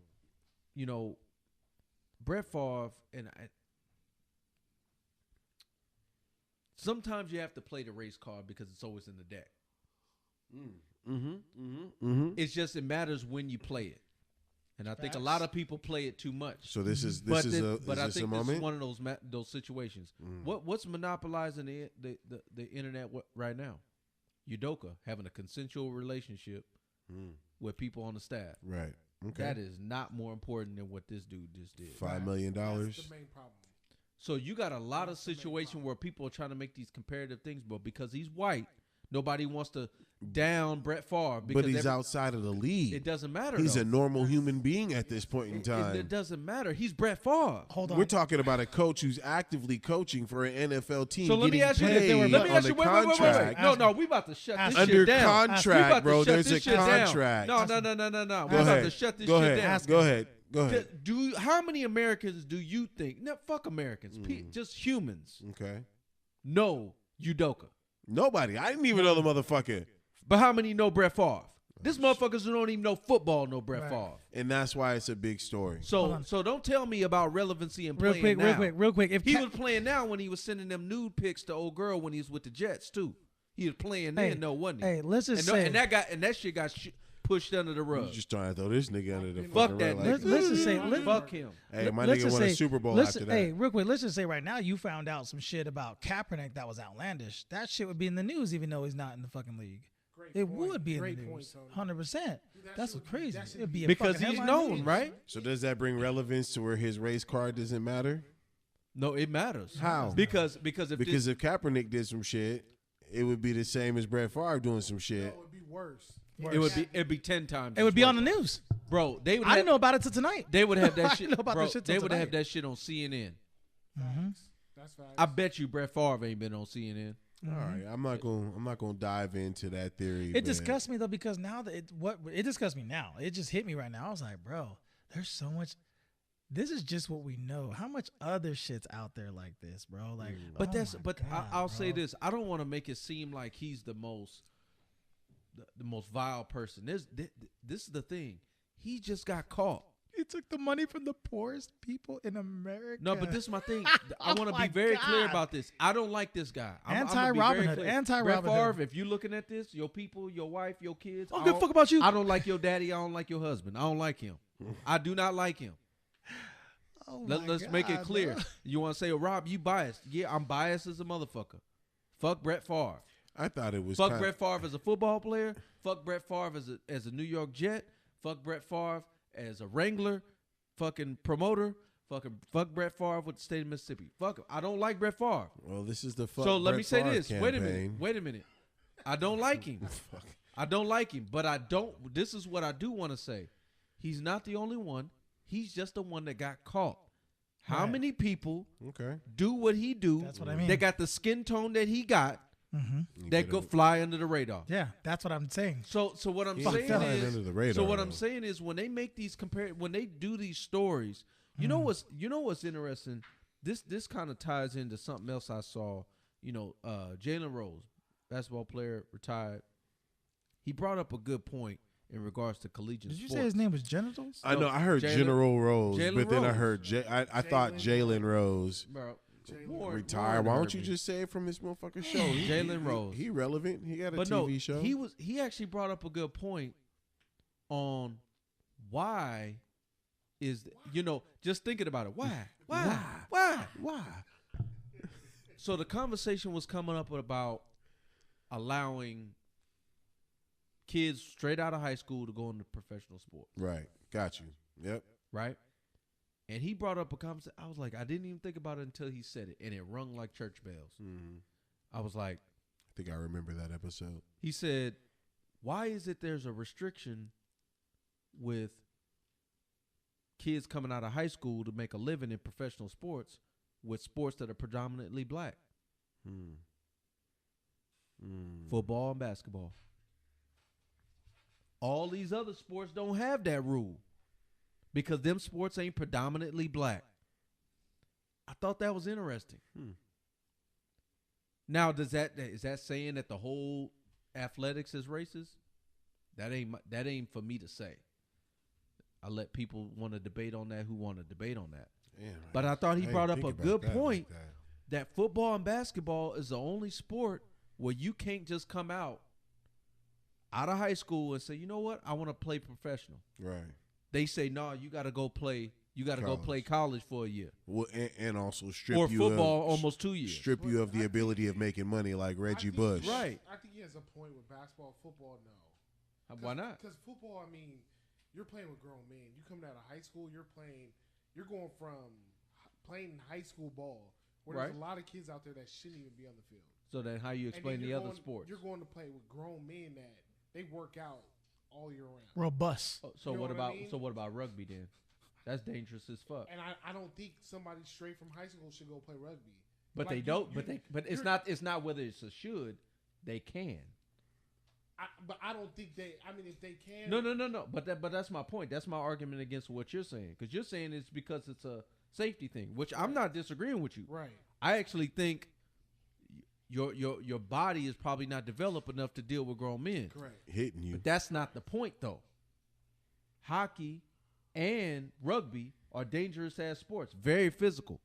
you know, Brett Favre sometimes you have to play the race card because it's always in the deck. It's just it matters when you play it, and I think a lot of people play it too much. So this is But this I is think a this is moment. one of those situations. What's monopolizing the internet right now? Udoka having a consensual relationship with people on the staff. Right. Okay. That is not more important than what this dude just did. $5 million. That's the main problem. So you got a lot of situation where people are trying to make these comparative things, but because he's white, nobody wants to down Brett Favre. Because But he's outside of the league. It doesn't matter. He's though. a normal human being at this point in time. It doesn't matter. He's Brett Favre. Hold on. We're talking about a coach who's actively coaching for an NFL team. So let me getting ask you paid this. Let me on ask you. the Wait. contract. No, we about to shut this Under shit down. contract, We about to bro. shut There's this a shit down. contract. No. Go We're about ahead. to shut this Go shit ahead. down. Go ahead. Go ahead. How many Americans do you think? No, fuck Americans. Just humans. Okay. Know Udoka. Nobody. I didn't even know the motherfucker. But how many know Brett Favre? This motherfuckers who don't even know football know Brett Right. Favre. And that's why it's a big story. Hold on. So don't tell me about relevancy and Real playing quick, now. real quick. If He Ka- was playing now when he was sending them nude pics to old girl when he was with the Jets too. He was playing Hey, then, no, wasn't he? hey, let's just and, say- and that shit got pushed under the You rug. just trying to throw this nigga under the Fuck fucking that rug. nigga. let's just say, Fuck him. Hey, my let's nigga just won a say- Super Bowl let's- after that. Hey, real quick, let's just say right now you found out some shit about Kaepernick that was outlandish. That shit would be in the news even though he's not in the fucking league. Great It point. would be in Great the point, news, Tony. 100%. That's shit what's would be- crazy. that shit It'd be a Because fucking he's headline known, news. right? So does that bring relevance to where his race card doesn't matter? No, it matters. How? Because if Because this, if Kaepernick did some shit, it would be the same as Brett Favre doing some shit. It would be worse. it'd be 10 times. It would as be on the worse. news. Bro, they would I have, didn't know about it till tonight. they would have I that didn't shit. know about Bro, this shit till they would have tonight. that shit on CNN. That's facts. I bet you Brett Favre ain't been on CNN. All right, I'm not gonna dive into that theory. It but disgusts me though because now that it disgusts me now. It just hit me right now. I was like, bro, there's so much. This is just what we know. How much other shit's out there like this, bro? Like, But oh my God, I'll say bro. this. I don't want to make it seem like he's the most vile person. This is the thing. He just got caught. He took the money from the poorest people in America. No, but this is my thing. I want to my be very clear God. about this. I don't like this guy. I'm Anti gonna be Robin very Hood. clear. Anti Brett Robin Hood. Favre, if you looking at this, your people, your wife, your kids. I don't give a fuck about you. I don't like your daddy. I don't like your husband. I don't like him. I do not like him. Oh Let's my make it God, clear. bro. You want to say, Rob, you biased. Yeah, I'm biased as a motherfucker. Fuck Brett Favre. I thought it was Fuck kinda- Brett Favre as a football player. Fuck Brett Favre as a New York Jet. Fuck Brett Favre as a Wrangler. Fucking promoter. Fuck Brett Favre with the state of Mississippi. Fuck him. I don't like Brett Favre. Well, this is the fuck. So let Brett me say Favre this. Wait a minute. campaign. Wait a minute. I don't like him. I don't like him. But I don't. This is what I do want to say. He's not the only one. He's just the one that got caught. How Right. many people Okay. do what he do? That's what I mean. They got the skin tone that he got. Mm-hmm. That go fly under the radar. Yeah, that's what I'm saying. So what I'm He saying flying is, under the radar, so what I'm though. saying is, when they make these when they do these stories, you know what's interesting. This kind of ties into something else I saw. Jalen Rose, basketball player, retired. He brought up a good point in regards to collegiate Did you sports. say his name was Genitals? I know. I heard Jalen- General Rose, Jalen but then I Rose. heard I thought Jalen Rose Bro, retired. Why don't you just say it from his motherfucking show? Jalen Rose. He relevant. He got a But TV no, show. he actually brought up a good point on why just thinking about it. Why? So the conversation was coming up about allowing kids straight out of high school to go into professional sports, Right. Got you. Yep. right? And he brought up a conversation. I was like, I didn't even think about it until he said it, and it rung like church bells. Mm-hmm. I was like, I think I remember that episode. he said, why is it there's a restriction with kids coming out of high school to make a living in professional sports with sports that are predominantly black? Football and basketball. All these other sports don't have that rule because them sports ain't predominantly black. I thought that was interesting. Now, is that saying that the whole athletics is racist? That ain't for me to say. I let people want to debate on that who want to debate on that. Damn, But I thought he didn't brought up think a about good that like point that. that football and basketball is the only sport where you can't just come out of high school and say, you know what, I want to play professional. Right. They say, no, you got to go play. You got to go College. play college for a year Well, and also strip or you football of, almost 2 years. strip you of the ability of making money like Reggie I think- Bush. Right. I think he has a point with basketball. Football, no. Why not? Because football, I mean, you're playing with grown men. You coming out of high school, you're going from playing high school ball, where there's Right. a lot of kids out there that shouldn't even be on the field. So then, how you And then explain the you're other going- sports? You're going to play with grown men that they work out all year round. Robust. Oh, so You know what what I about mean? what about rugby then? That's dangerous as fuck. And I don't think somebody straight from high school should go play rugby. But Like, they you- don't. you- But it's you're- not whether it's a should. They can. But I don't think they. I mean, if they can. No. But that's my point. That's my argument against what you're saying. Because you're saying it's because it's a safety thing, which I'm not disagreeing with you. Right. I actually think your body is probably not developed enough to deal with grown men. Correct. Hitting you. But that's not the point, though. Hockey and rugby are dangerous ass sports, very physical.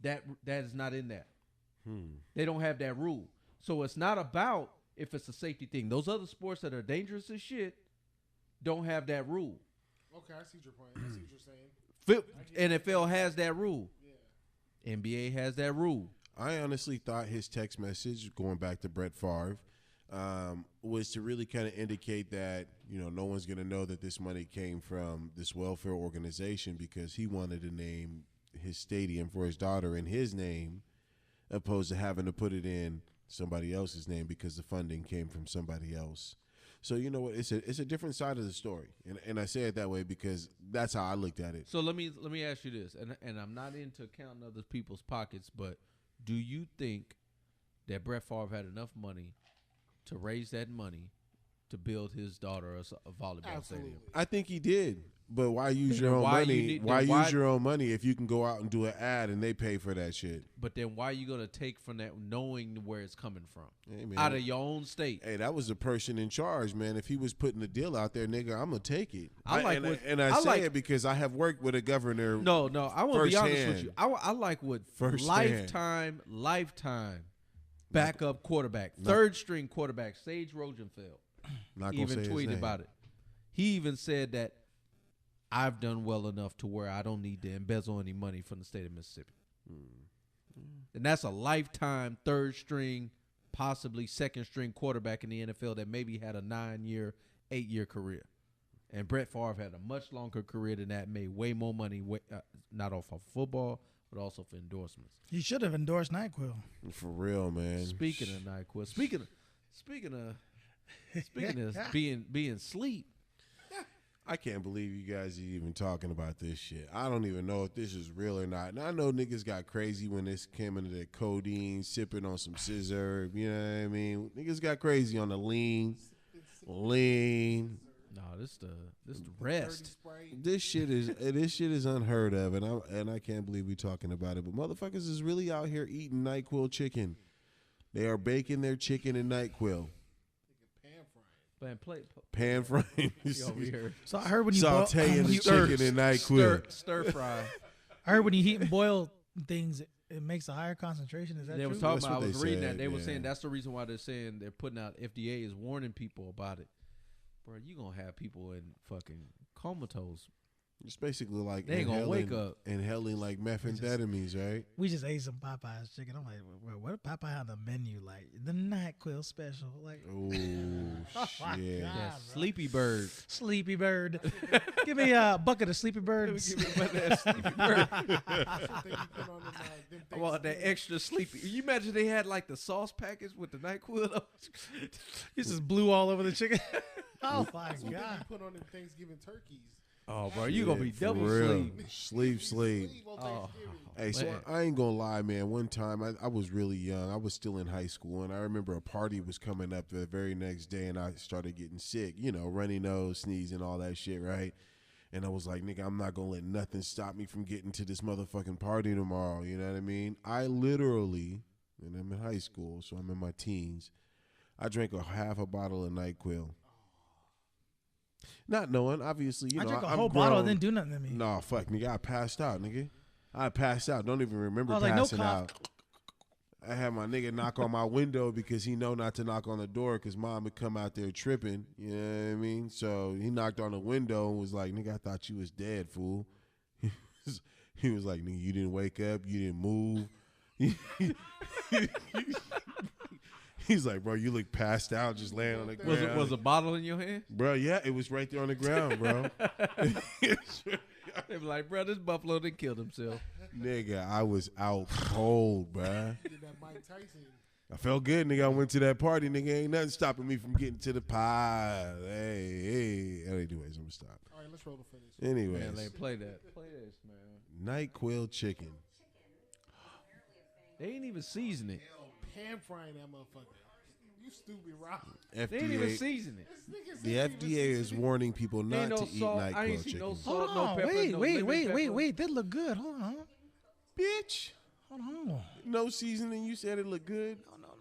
That is not in that. They don't have that rule. So it's not about if it's a safety thing. Those other sports that are dangerous as shit don't have that rule. Okay, I see your point. I see what you're saying. NFL has that rule. NBA has that rule. I honestly thought his text message, going back to Brett Favre, was to really kind of indicate that, no one's going to know that this money came from this welfare organization because he wanted to name his stadium for his daughter in his name, opposed to having to put it in somebody else's name because the funding came from somebody else. So you know what? It's a different side of the story, and I say it that way because that's how I looked at it. So let me ask you this, and I'm not into counting other people's pockets, but do you think that Brett Favre had enough money to raise that money to build his daughter a volleyball Absolutely. stadium. I think he did. But why use your Then own why you money? need- Why then why- use your own money if you can go out and do an ad and they pay for that shit? But then why are you gonna take from that knowing where it's coming from? Hey, man. Out of your own state. Hey, that was the person in charge, man. If he was putting the deal out there, nigga, I'm gonna take it. I like and, what- and I I say like- it because I have worked with a governor. No, I want to be honest with Firsthand. you. I like what Firsthand. lifetime backup quarterback, third string quarterback, Sage Rosenfeld, Not gonna even say his tweeted name. about it. He even said that I've done well enough to where I don't need to embezzle any money from the state of Mississippi. And that's a lifetime third string, possibly second string quarterback in the NFL that maybe had a 9-year, 8-year career. And Brett Favre had a much longer career than that, made way more money, not off of football, but also for endorsements. You should have endorsed NyQuil. For real, man. Speaking of NyQuil, speaking of being sleep, I can't believe you guys are even talking about this shit. I don't even know if this is real or not. And I know niggas got crazy when this came into their codeine, sipping on some scissor. You know what I mean? Niggas got crazy on the lean. no, this the rest. Sprite. This shit is unheard of, and I can't believe we talking about it. But motherfuckers is really out here eating NyQuil chicken. They are baking their chicken in NyQuil, Man, pan frying, over here. So I heard when you sauteing when the you- chicken in NyQuil. Stir fry. I heard when you heat and boil things, it makes a higher concentration. Is that They true? was talking That's about. I what was they reading said, that. They were yeah. saying that's the reason why they're saying they're putting out. FDA is warning people about it. Bro, you gonna have people in fucking comatose. It's basically like They ain't gonna wake up. inhaling like methamphetamines, right? We just ate some Popeyes chicken. I'm like, what Popeye on the menu? Like the NyQuil special. Like, Oh my shit! God. Yeah, bro. Sleepy Bird. Sleepy Bird. Give me a bucket of Sleepy Birds. That's the thing you put on them I want that extra sleepy. You imagine they had like the sauce package with the NyQuil. This is blue all over the chicken. Oh my That's what they God. put on them Thanksgiving turkeys. Oh, bro, you gonna be For double real. sleep. Sleep. on Oh. Thanksgiving. Hey, so Man. I ain't gonna lie, man. One time I was really young. I was still in high school, and I remember a party was coming up the very next day, and I started getting sick. You know, runny nose, sneezing, all that shit, right? And I was like, nigga, I'm not gonna let nothing stop me from getting to this motherfucking party tomorrow. You know what I mean? I literally, and I'm in high school, so I'm in my teens. I drank half a bottle of NyQuil. Not knowing, obviously, you I know, drank a I'm whole bottle and grown. didn't do nothing to me. No, fuck, nigga, I passed out, nigga. I passed out. Don't even remember I was like, no passing cough. out. I had my nigga knock on my window because he know not to knock on the door because mom would come out there tripping. You know what I mean? So he knocked on the window and was like, nigga, I thought you was dead, fool. He was like, nigga, you didn't wake up. You didn't move. He's like, bro, you look passed out just laying on the ground. Was a bottle in your hand? Bro, yeah, it was right there on the ground, bro. They were like, bro, this buffalo done killed himself. Nigga, I was out cold, bruh. Did that Mike Tyson. I felt good, nigga. I went to that party, nigga. Ain't nothing stopping me from getting to the pie. Hey. Anyways, I'm gonna stop. All right, let's roll the finish. Anyways, Man, they play that. Play this, man. NyQuil chicken. They ain't even season it. Pan frying that motherfucker. You stupid, Rob. They ain't even FDA. season it. The FDA is warning people Ain't not no to eat salt. I ain't NyQuil see chicken. no Hold salt, no on. pepper, Wait, no wait, lemon wait, wait, pepper. wait. That look good. Hold on. Bitch, Hold on. no seasoning. You said it looked good,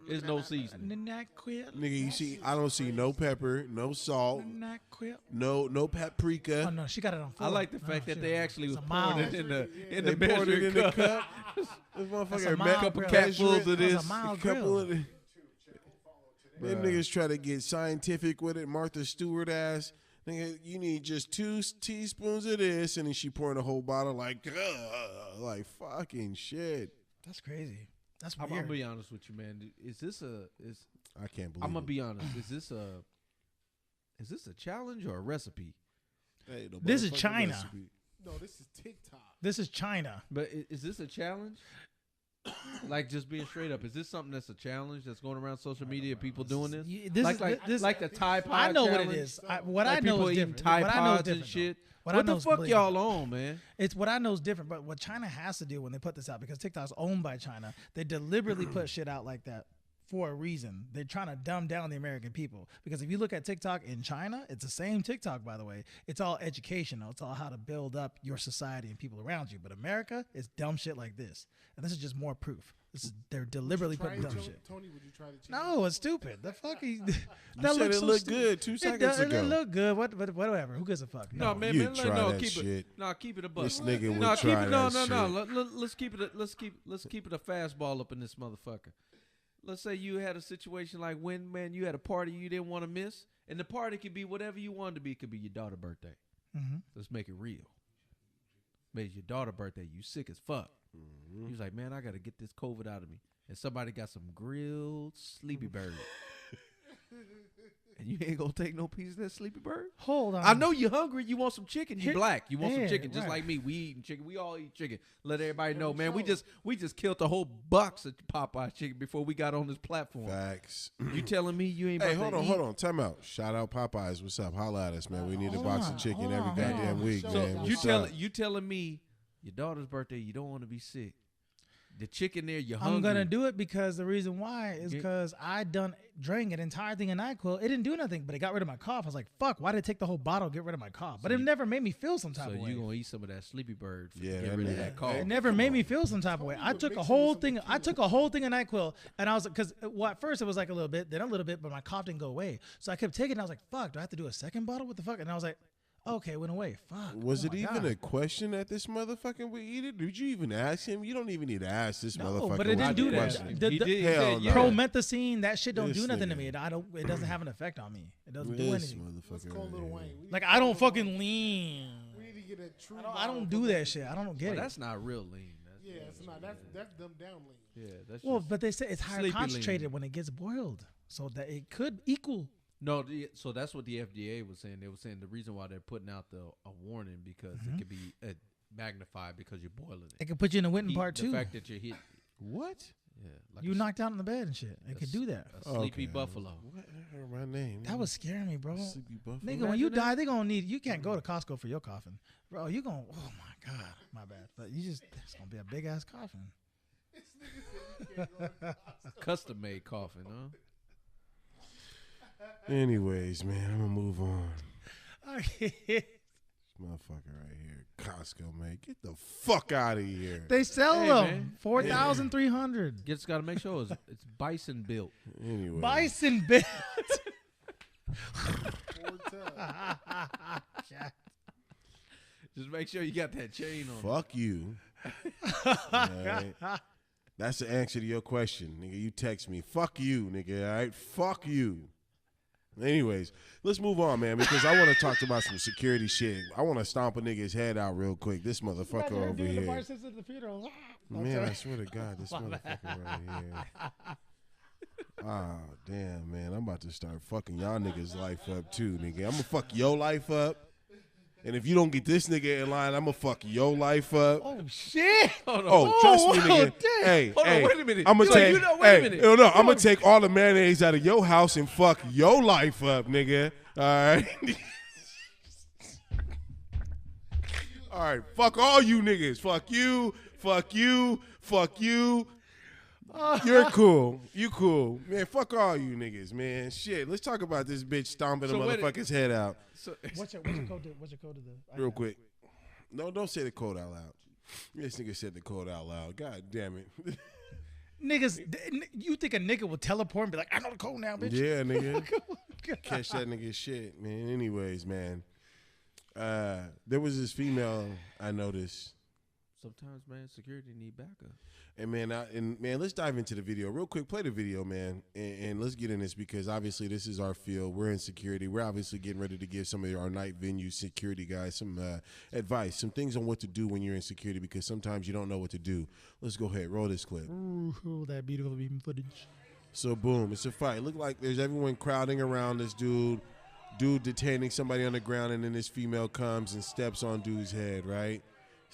There's no seasoning. NyQuil. nigga. You see, I don't see no pepper, no salt, NyQuil. no paprika. Oh no, she got it on. I full. like the fact she that they don't. actually It's was a pouring mild. it in the They poured it in the measuring cup. This That's a motherfucker mild Couple grill. capfuls of That's this. a mild couple grill. of the, them niggas try to get scientific with it. Martha Stewart ass. Nigga, you need just 2 teaspoons of this, and then she pouring a whole bottle like fucking shit. That's crazy. That's I'm weird. gonna be honest with you, man. Is this a? I can't believe. I'm gonna it. be honest. Is this a challenge or a recipe? Hey, the This is motherfucking China. recipe. No, this is TikTok. This is China. But is this a challenge? Like just being straight up, is this something that's a challenge that's going around social media? People doing this, This like is like this. like the Tide Pod. I know what it challenge? is. What Like I know people is eating different. Tide What I know is Pods and different. shit. What I What know the is fuck completely y'all on, man? It's what I know is different, but what China has to do when they put this out, because TikTok's owned by China, they deliberately put shit out like that for a reason. They're trying to dumb down the American people. Because if you look at TikTok in China, it's the same TikTok, by the way. It's all educational. It's all how to build up your society and people around you. But America is dumb shit like this. And this is just more proof. They're deliberately Try putting it, dumb Tony? shit. Tony, would you try the chicken? No, it's stupid. The fuck that said looks it so looked stupid. good 2 seconds It ago. looked good. Whatever. Who gives a fuck? No, man, You man, try no, that keep shit. it. No, keep it a buck. This nigga would No, try keep it. No, that no, shit. no. Let's keep it. Let's keep it a fastball up in this motherfucker. Let's say you had a situation like when, man, you had a party you didn't want to miss, and the party could be whatever you wanted to be. It could be your daughter's birthday. Mm-hmm. Let's make it real. Made your daughter's birthday. You sick as fuck. Mm-hmm. He was like, man, I got to get this COVID out of me. And somebody got some grilled sleepy bird. And you ain't going to take no piece of that sleepy bird? Hold on. I know you hungry. You want some chicken. You Here- black. You want some yeah, chicken, just right. like me. We eating chicken. We all eat chicken. Let everybody know, Every man. show. We just killed a whole box of Popeye chicken before we got on this platform. Facts. You telling me you ain't? Hey, about hold to on, eat? hold on. Time out. Shout out Popeyes. What's up? Holla at us, man. We need a Hold box on, of chicken hold every on, goddamn hold on. week, So man. You What's up? telling me your daughter's birthday? You don't want to be sick. The chicken there, you're hungry. I'm gonna do it because the reason why is Yeah. because I drank an entire thing of NyQuil. It didn't do nothing, but it got rid of my cough. I was like, "Fuck! Why did it take the whole bottle to get rid of my cough?" But So it you- never made me feel some type So of way. you gonna eat some of that sleepy bird to Yeah, get that rid of nigga- that cough? It never made me feel some type of way. I would took a mix it whole with some thing. I tequila. took a whole thing of NyQuil, and I was because at first it was like a little bit, then a little bit, but my cough didn't go away. So I kept taking it. I was like, "Fuck! Do I have to do a second bottle? What the fuck?" And I was like, "Okay, it went away. Fuck." Was Oh it my even God. a question that this motherfucker would eat it? Did you even ask him? You don't even need to ask this No, motherfucker. but it what didn't do the that. question. He The- did. the- He Hell said, no. yeah. Promethazine, that shit don't This do nothing to nigga. me. It doesn't have an effect on me. It doesn't do This anything. Let's motherfucker. call right Lil here. Wayne. We Like need I to don't call Lil fucking Wayne. lean. We need to get a true. I bottle don't of do Lil that Wayne. shit. I don't get Well, it. that's not real lean. Yeah, it's not. That's dumbed down lean. Yeah, that's Well, just, but they say it's higher sleepy concentrated lean. when it gets boiled, so that it could equal. no. So that's what the FDA was saying. They were saying the reason why they're putting out a warning because it could be magnified because you're boiling it. It could put you in a Witten Heat- part the too. fact that you're hit, What? yeah, like You a, knocked out in the bed and shit. It a could s- do that. A sleepy Okay. buffalo. What? I heard my name. That was scaring me, bro. Sleepy Buffalo. Nigga, when you Imagine that. die, they gonna need. You can't go to Costco for your coffin, bro. You gonna. Oh my god, my bad. But you just. It's gonna be a big ass coffin. Custom made coffin, huh? Anyways, man, I'm gonna move on. Okay. This motherfucker right here, Costco, man, get the fuck out of here. They sell Hey, them man. 4,300. Just got to make sure it's bison built. Anyway, Bison bit. Just make sure you got that chain on. fuck you. Alright? That's the answer to your question, nigga. You text me, fuck you, nigga. All right, fuck you. Anyways, let's move on, man, because I want to talk about some security shit. I want to stomp a nigga's head out real quick. This motherfucker over here. Man, I swear to God, this motherfucker right here. Ah, damn, man. I'm about to start fucking y'all niggas' life up too, nigga. I'm gonna fuck your life up. And if you don't get this nigga in line, I'm gonna fuck your life up. Oh shit! Oh, trust me, nigga. damn. Hey, Hold on, hey, wait a minute. I'm gonna So take. you know- wait a hey, minute. no, I'm gonna take all the mayonnaise out of your house and fuck your life up, nigga. All right. All right. Fuck all you niggas. Fuck you. Fuck you. Fuck you. You're cool. You cool, man. Fuck all you niggas, man. Shit. Let's talk about this bitch stomping So a wait a- motherfucker's head out So, What's your code? What's your code to the? real quick. No, don't say the code out loud. This nigga said the code out loud. God damn it. Niggas, you think a nigga will teleport and be like, I know the code now, bitch? Yeah, nigga. Catch that nigga shit, man. Anyways, man. There was this female I noticed. sometimes, man, security need backup. And man, let's dive into the video real quick. Play the video, man, and let's get in this because obviously this is our field. We're in security. We're obviously getting ready to give some of our night venue security guys some advice, some things on what to do when you're in security because sometimes you don't know what to do. Let's go ahead, roll this clip. Ooh, that beautiful beam footage. So boom, it's a fight. Look like there's everyone crowding around this dude detaining somebody on the ground, and then this female comes and steps on dude's head, right?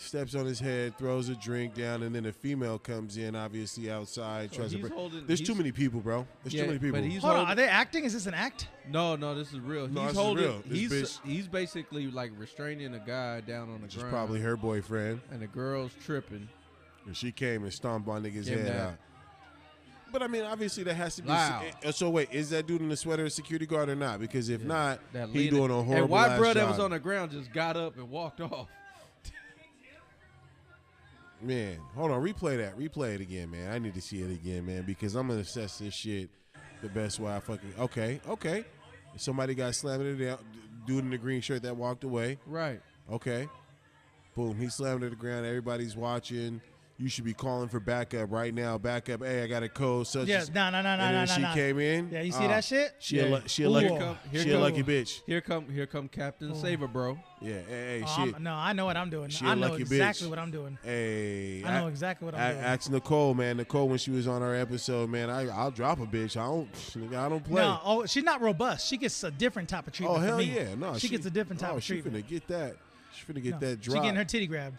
Steps on his head, throws a drink down, and then a female comes in, obviously outside, tries to he's break. holding- There's too he's- many people, bro. There's too many people. But he's Hold on, holding, are they acting? Is this an act? no, this is real. No, He's this is holding. real. This He's basically like restraining a guy down on the Which is ground. probably her boyfriend. And the girl's tripping. And she came and stomped my nigga's Give head that. out. But I mean, obviously that has to be. Loud. So wait, is that dude in the sweater a security guard or not? Because if not, That he leader- doing a horrible. And white ass bro that job. was on the ground just got up and walked off. Man, hold on, replay it again, man. I need to see it again, man, because I'm gonna assess this shit the best way I fucking. Okay. Somebody got slammed it down. Dude in the green shirt that walked away. Right. Okay. Boom, he slammed to the ground. Everybody's watching. You should be calling for backup right now. Backup. Hey, I got a code. Such Yes, as- no. And then she came in. Yeah, you see that shit? She a Yeah. lucky Ooh. she a lucky bitch. Here come Captain Saver, bro. Yeah. Hey, Oh, shit. no, I know what I'm doing. She I a know lucky exactly bitch. what I'm doing. Hey, I know exactly what I'm doing. Ask Nicole, man. Nicole, when she was on our episode, man, I'll drop a bitch. I don't play. No, she's not robust. She gets a different type of Oh treatment. hell from me. yeah, no. she gets a different type of she treatment. finna get that. She finna get No, that drop. She getting her titty grabbed.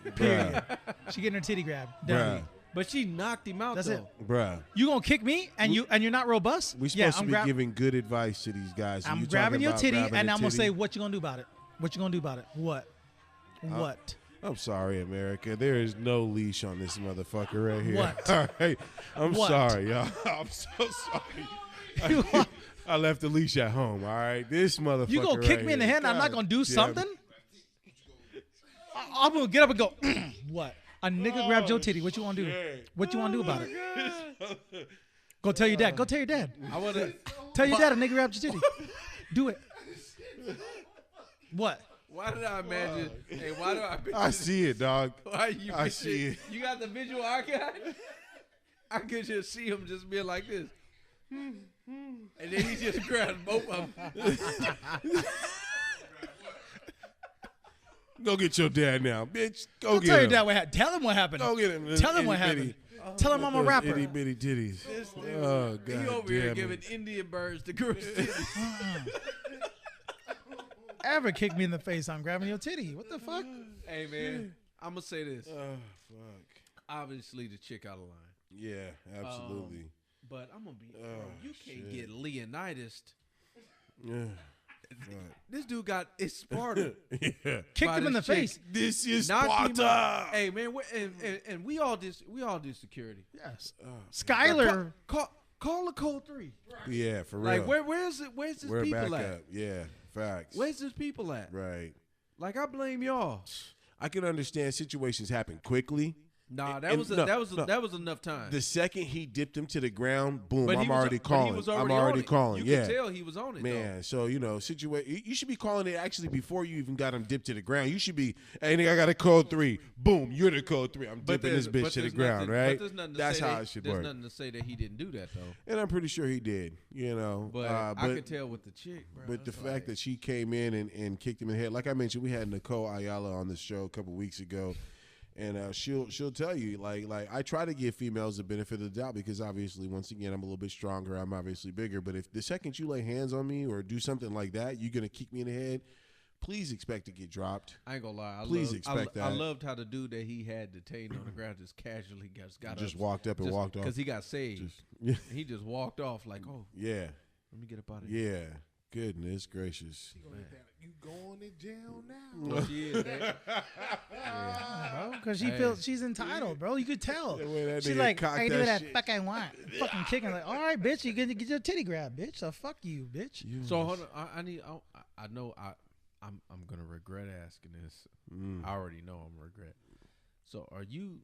Bruh, She getting her titty grabbed. Done. bruh, But she knocked him out That's though. it. bruh. You gonna kick me and you're not robust? We yeah, supposed to be giving good advice to these guys. and I'm you grabbing talking your about titty grabbing and the I'm gonna titty? say what you gonna do about it. What you gonna do about it? What? What? I'm sorry, America. There is no leash on this motherfucker right here. What? All right. I'm What? sorry, y'all. I'm so sorry. I left the leash at home. All right. This motherfucker. You gonna kick right me in the here. head and I'm not God gonna do damn. something? I'm gonna get up and go. What? A nigga grabbed your titty. What you wanna do? shit. What you wanna do about it? Go tell your dad. Go tell your dad. I wanna Tell your dad a nigga grabbed your titty. Do it. What? why did I imagine hey, why do I picture I see it, dog. why you I picture- see it. You got the visual archive? I could just see him just being like this. And then he just grabbed both of them. Go get your dad now, bitch. Go Don't get tell him. your dad what happened. Tell him what happened. Go get him. Tell him what Itty happened. bitty. Tell him I'm a Those rapper. Itty bitty titties. This dude, Oh, he God over here damn giving it. Indian birds to girls' titties. Ever kick me in the face? I'm grabbing your titty. What the fuck? Hey man, I'm gonna say this. Oh, fuck. Obviously, the chick out of line, Yeah, absolutely. but I'm gonna be. Bro, Oh, you can't shit. get Leonidas. Yeah. This dude got it's Sparta. Yeah. Kicked By him in the this chick. face. This is Knocked him Sparta. out. Hey man, and we all do security. Yes. Oh, Skyler. Call the code 3. yeah, for real. Like where's this We're people back at? up. Yeah, facts. Where's this people at? Right. Like I blame y'all. I can understand situations happen quickly. Nah, And- no, no. that was enough time. The second he dipped him to the ground, boom, But I'm he was- already but he calling. was I'm on already it. calling. You Yeah. could tell he was on it. Man, so you should be calling it actually before you even got him dipped to the ground. You should be, hey nigga, I got a code 3. Boom, you're the code 3. I'm dipping this bitch to the ground, right? That's how it should There's work. nothing to say that he didn't do that though. And I'm pretty sure he did, you know. But I could tell with the chick, bro. But the It's fact like- that she came in and kicked him in the head, like I mentioned, we had Nicole Ayala on the show a couple weeks ago, and she'll tell you like I try to give females the benefit of the doubt because obviously once again I'm a little bit stronger, I'm obviously bigger. But if the second you lay hands on me or do something like that, you're gonna kick me in the head. Please expect to get dropped. I ain't gonna lie. Please expect I that. loved how the dude that he had detained on the ground just casually got Just up, walked up and walked off. because he got saved. Yeah, He just walked off like, oh, yeah, let me get up out of here. yeah. Goodness gracious. You going to jail now? Well, she is, man. Bro, because she Hey. feels she's entitled, bro. You could tell. The way that She's nigga like, cocked I ain't that doing that shit. fuck I want. Fucking kicking like, all right, bitch, you gonna get your titty grabbed, bitch. So fuck you, bitch. So hold on. I know I'm gonna regret asking this. I already know I'm gonna regret. So are you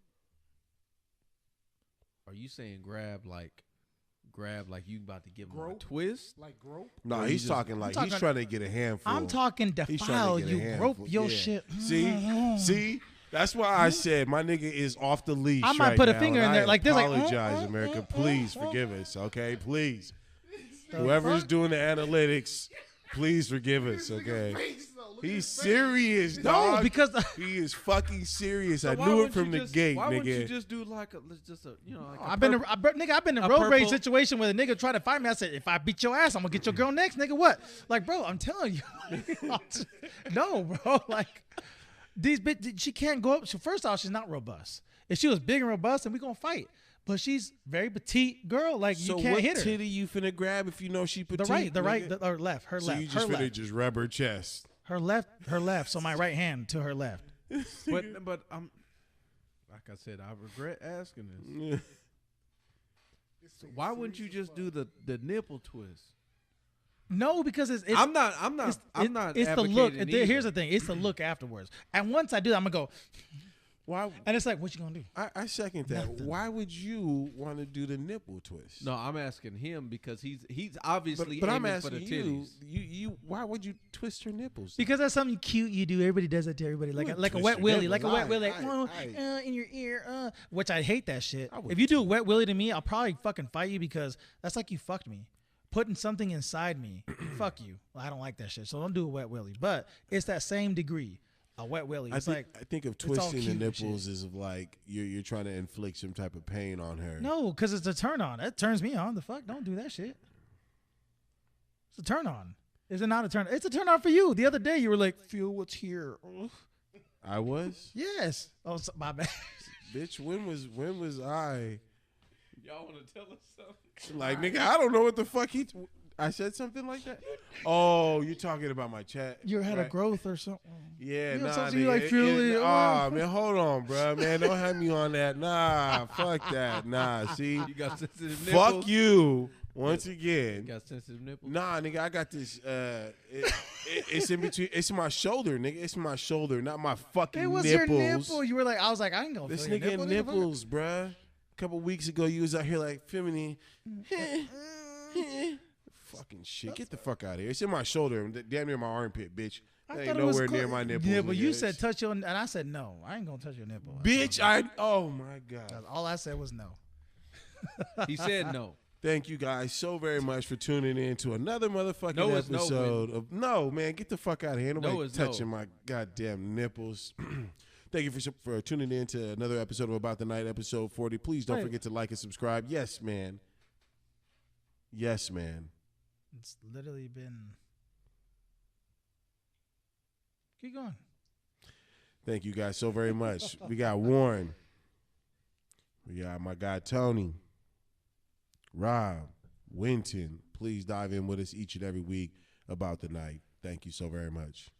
saying grab like you about to give him a Grope? twist? Like grope? No, Or he's you just- talking like I'm he's talking- trying to get a handful. I'm talking He's defile trying to get a you, handful. grope your Yeah. shit. See, that's why I said my nigga is off the leash. I might right put a now, finger and in there I like this, like, apologize, America. Please forgive us, okay? Please, whoever's fuck? doing the analytics, please forgive us, okay? He's serious, No, dog. because he is fucking serious. So I why knew it wouldn't from you the just- gate, Why wouldn't you nigga. just do like a like a I've been, nigga, I've been in a a road rage purple- situation where a nigga tried to fight me. I said, if I beat your ass, I'm gonna get your girl next, nigga. What? Like, bro, I'm telling you, no, bro. Like, these bitch, she can't go up. So first off, she's not robust. If she was big and robust, then we gonna fight. But she's very petite girl. Like, So you can't what hit her. titty you finna grab if you know she petite? The right, nigga? or left, her So left, you just her finna left, just rub her chest. her left. So my right hand to her left. but I'm like I said, I regret asking this. Why wouldn't you just do the nipple twist? No, because it's I'm not. It's the look. advocating Here's the either. thing. It's the look afterwards. And once I do that, I'm gonna go. Why? And it's like, what you gonna do? I second that. Why would you want to do the nipple twist? No, I'm asking him because he's obviously but I'm aiming for the asking titties. you. Why would you twist her nipples? Because that's something cute you do. Everybody does that to everybody, like a wouldn't wet twist willy, your like a wet nipples. willy, in your ear, which I hate that shit. I would If you do a wet willy to me, I'll probably fucking fight you because that's like you fucked me. Putting something inside me, fuck you. Well, I don't like that shit, so don't do a wet willy. But it's that same degree. A wet willy. It's I think of it's all twisting the cute and shit. nipples is of like you're trying to inflict some type of pain on her. No, because it's a turn on. That turns me on. The fuck? Don't do that shit. It's a turn on. Is it not a turn? It's a turn on for you. The other day you were like, feel what's here. Ugh. I was, Yes. Oh, my bad. bitch. When was I Y'all want to tell us something? like, nigga? I don't know what the fuck I said something like that. Oh, you're talking about my chat. You had a right? growth or something. Yeah, You know, nah, something you nigga. like feel it, Aw, man, hold on, bro. Man, don't have me on that. Nah, fuck that. Nah, see, You got sensitive nipples. fuck you once You again. got sensitive nipples. Nah, nigga, I got this. It's in between. It's my shoulder, nigga. It's my shoulder, not my fucking It was nipples. your nipple. You were like, I was like, I ain't gonna This feel your nigga nipple. nipples, bruh. A couple weeks ago, you was out here like feminine. Fucking shit. Get the fuck out of here. It's in my shoulder. Damn near my armpit, bitch. I That thought ain't it was nowhere clo- near my nipples. Yeah, but you nigga. said touch your, and I said no. I ain't gonna touch your nipple. Bitch, oh my God. All I said was no. He said no. Thank you guys so very much for tuning in to another motherfucking No is no, episode of No, man, get the fuck out of here. Nobody No is touching no. my goddamn nipples. Thank you for tuning in to another episode of About the Night, episode 40. Please don't Wait. forget to like and subscribe. Yes, man. Yes, man. It's literally been. Keep going. Thank you guys so very much. We got Warren. We got my guy Tony. Rob. Winton. Please dive in with us each and every week about the night. Thank you so very much.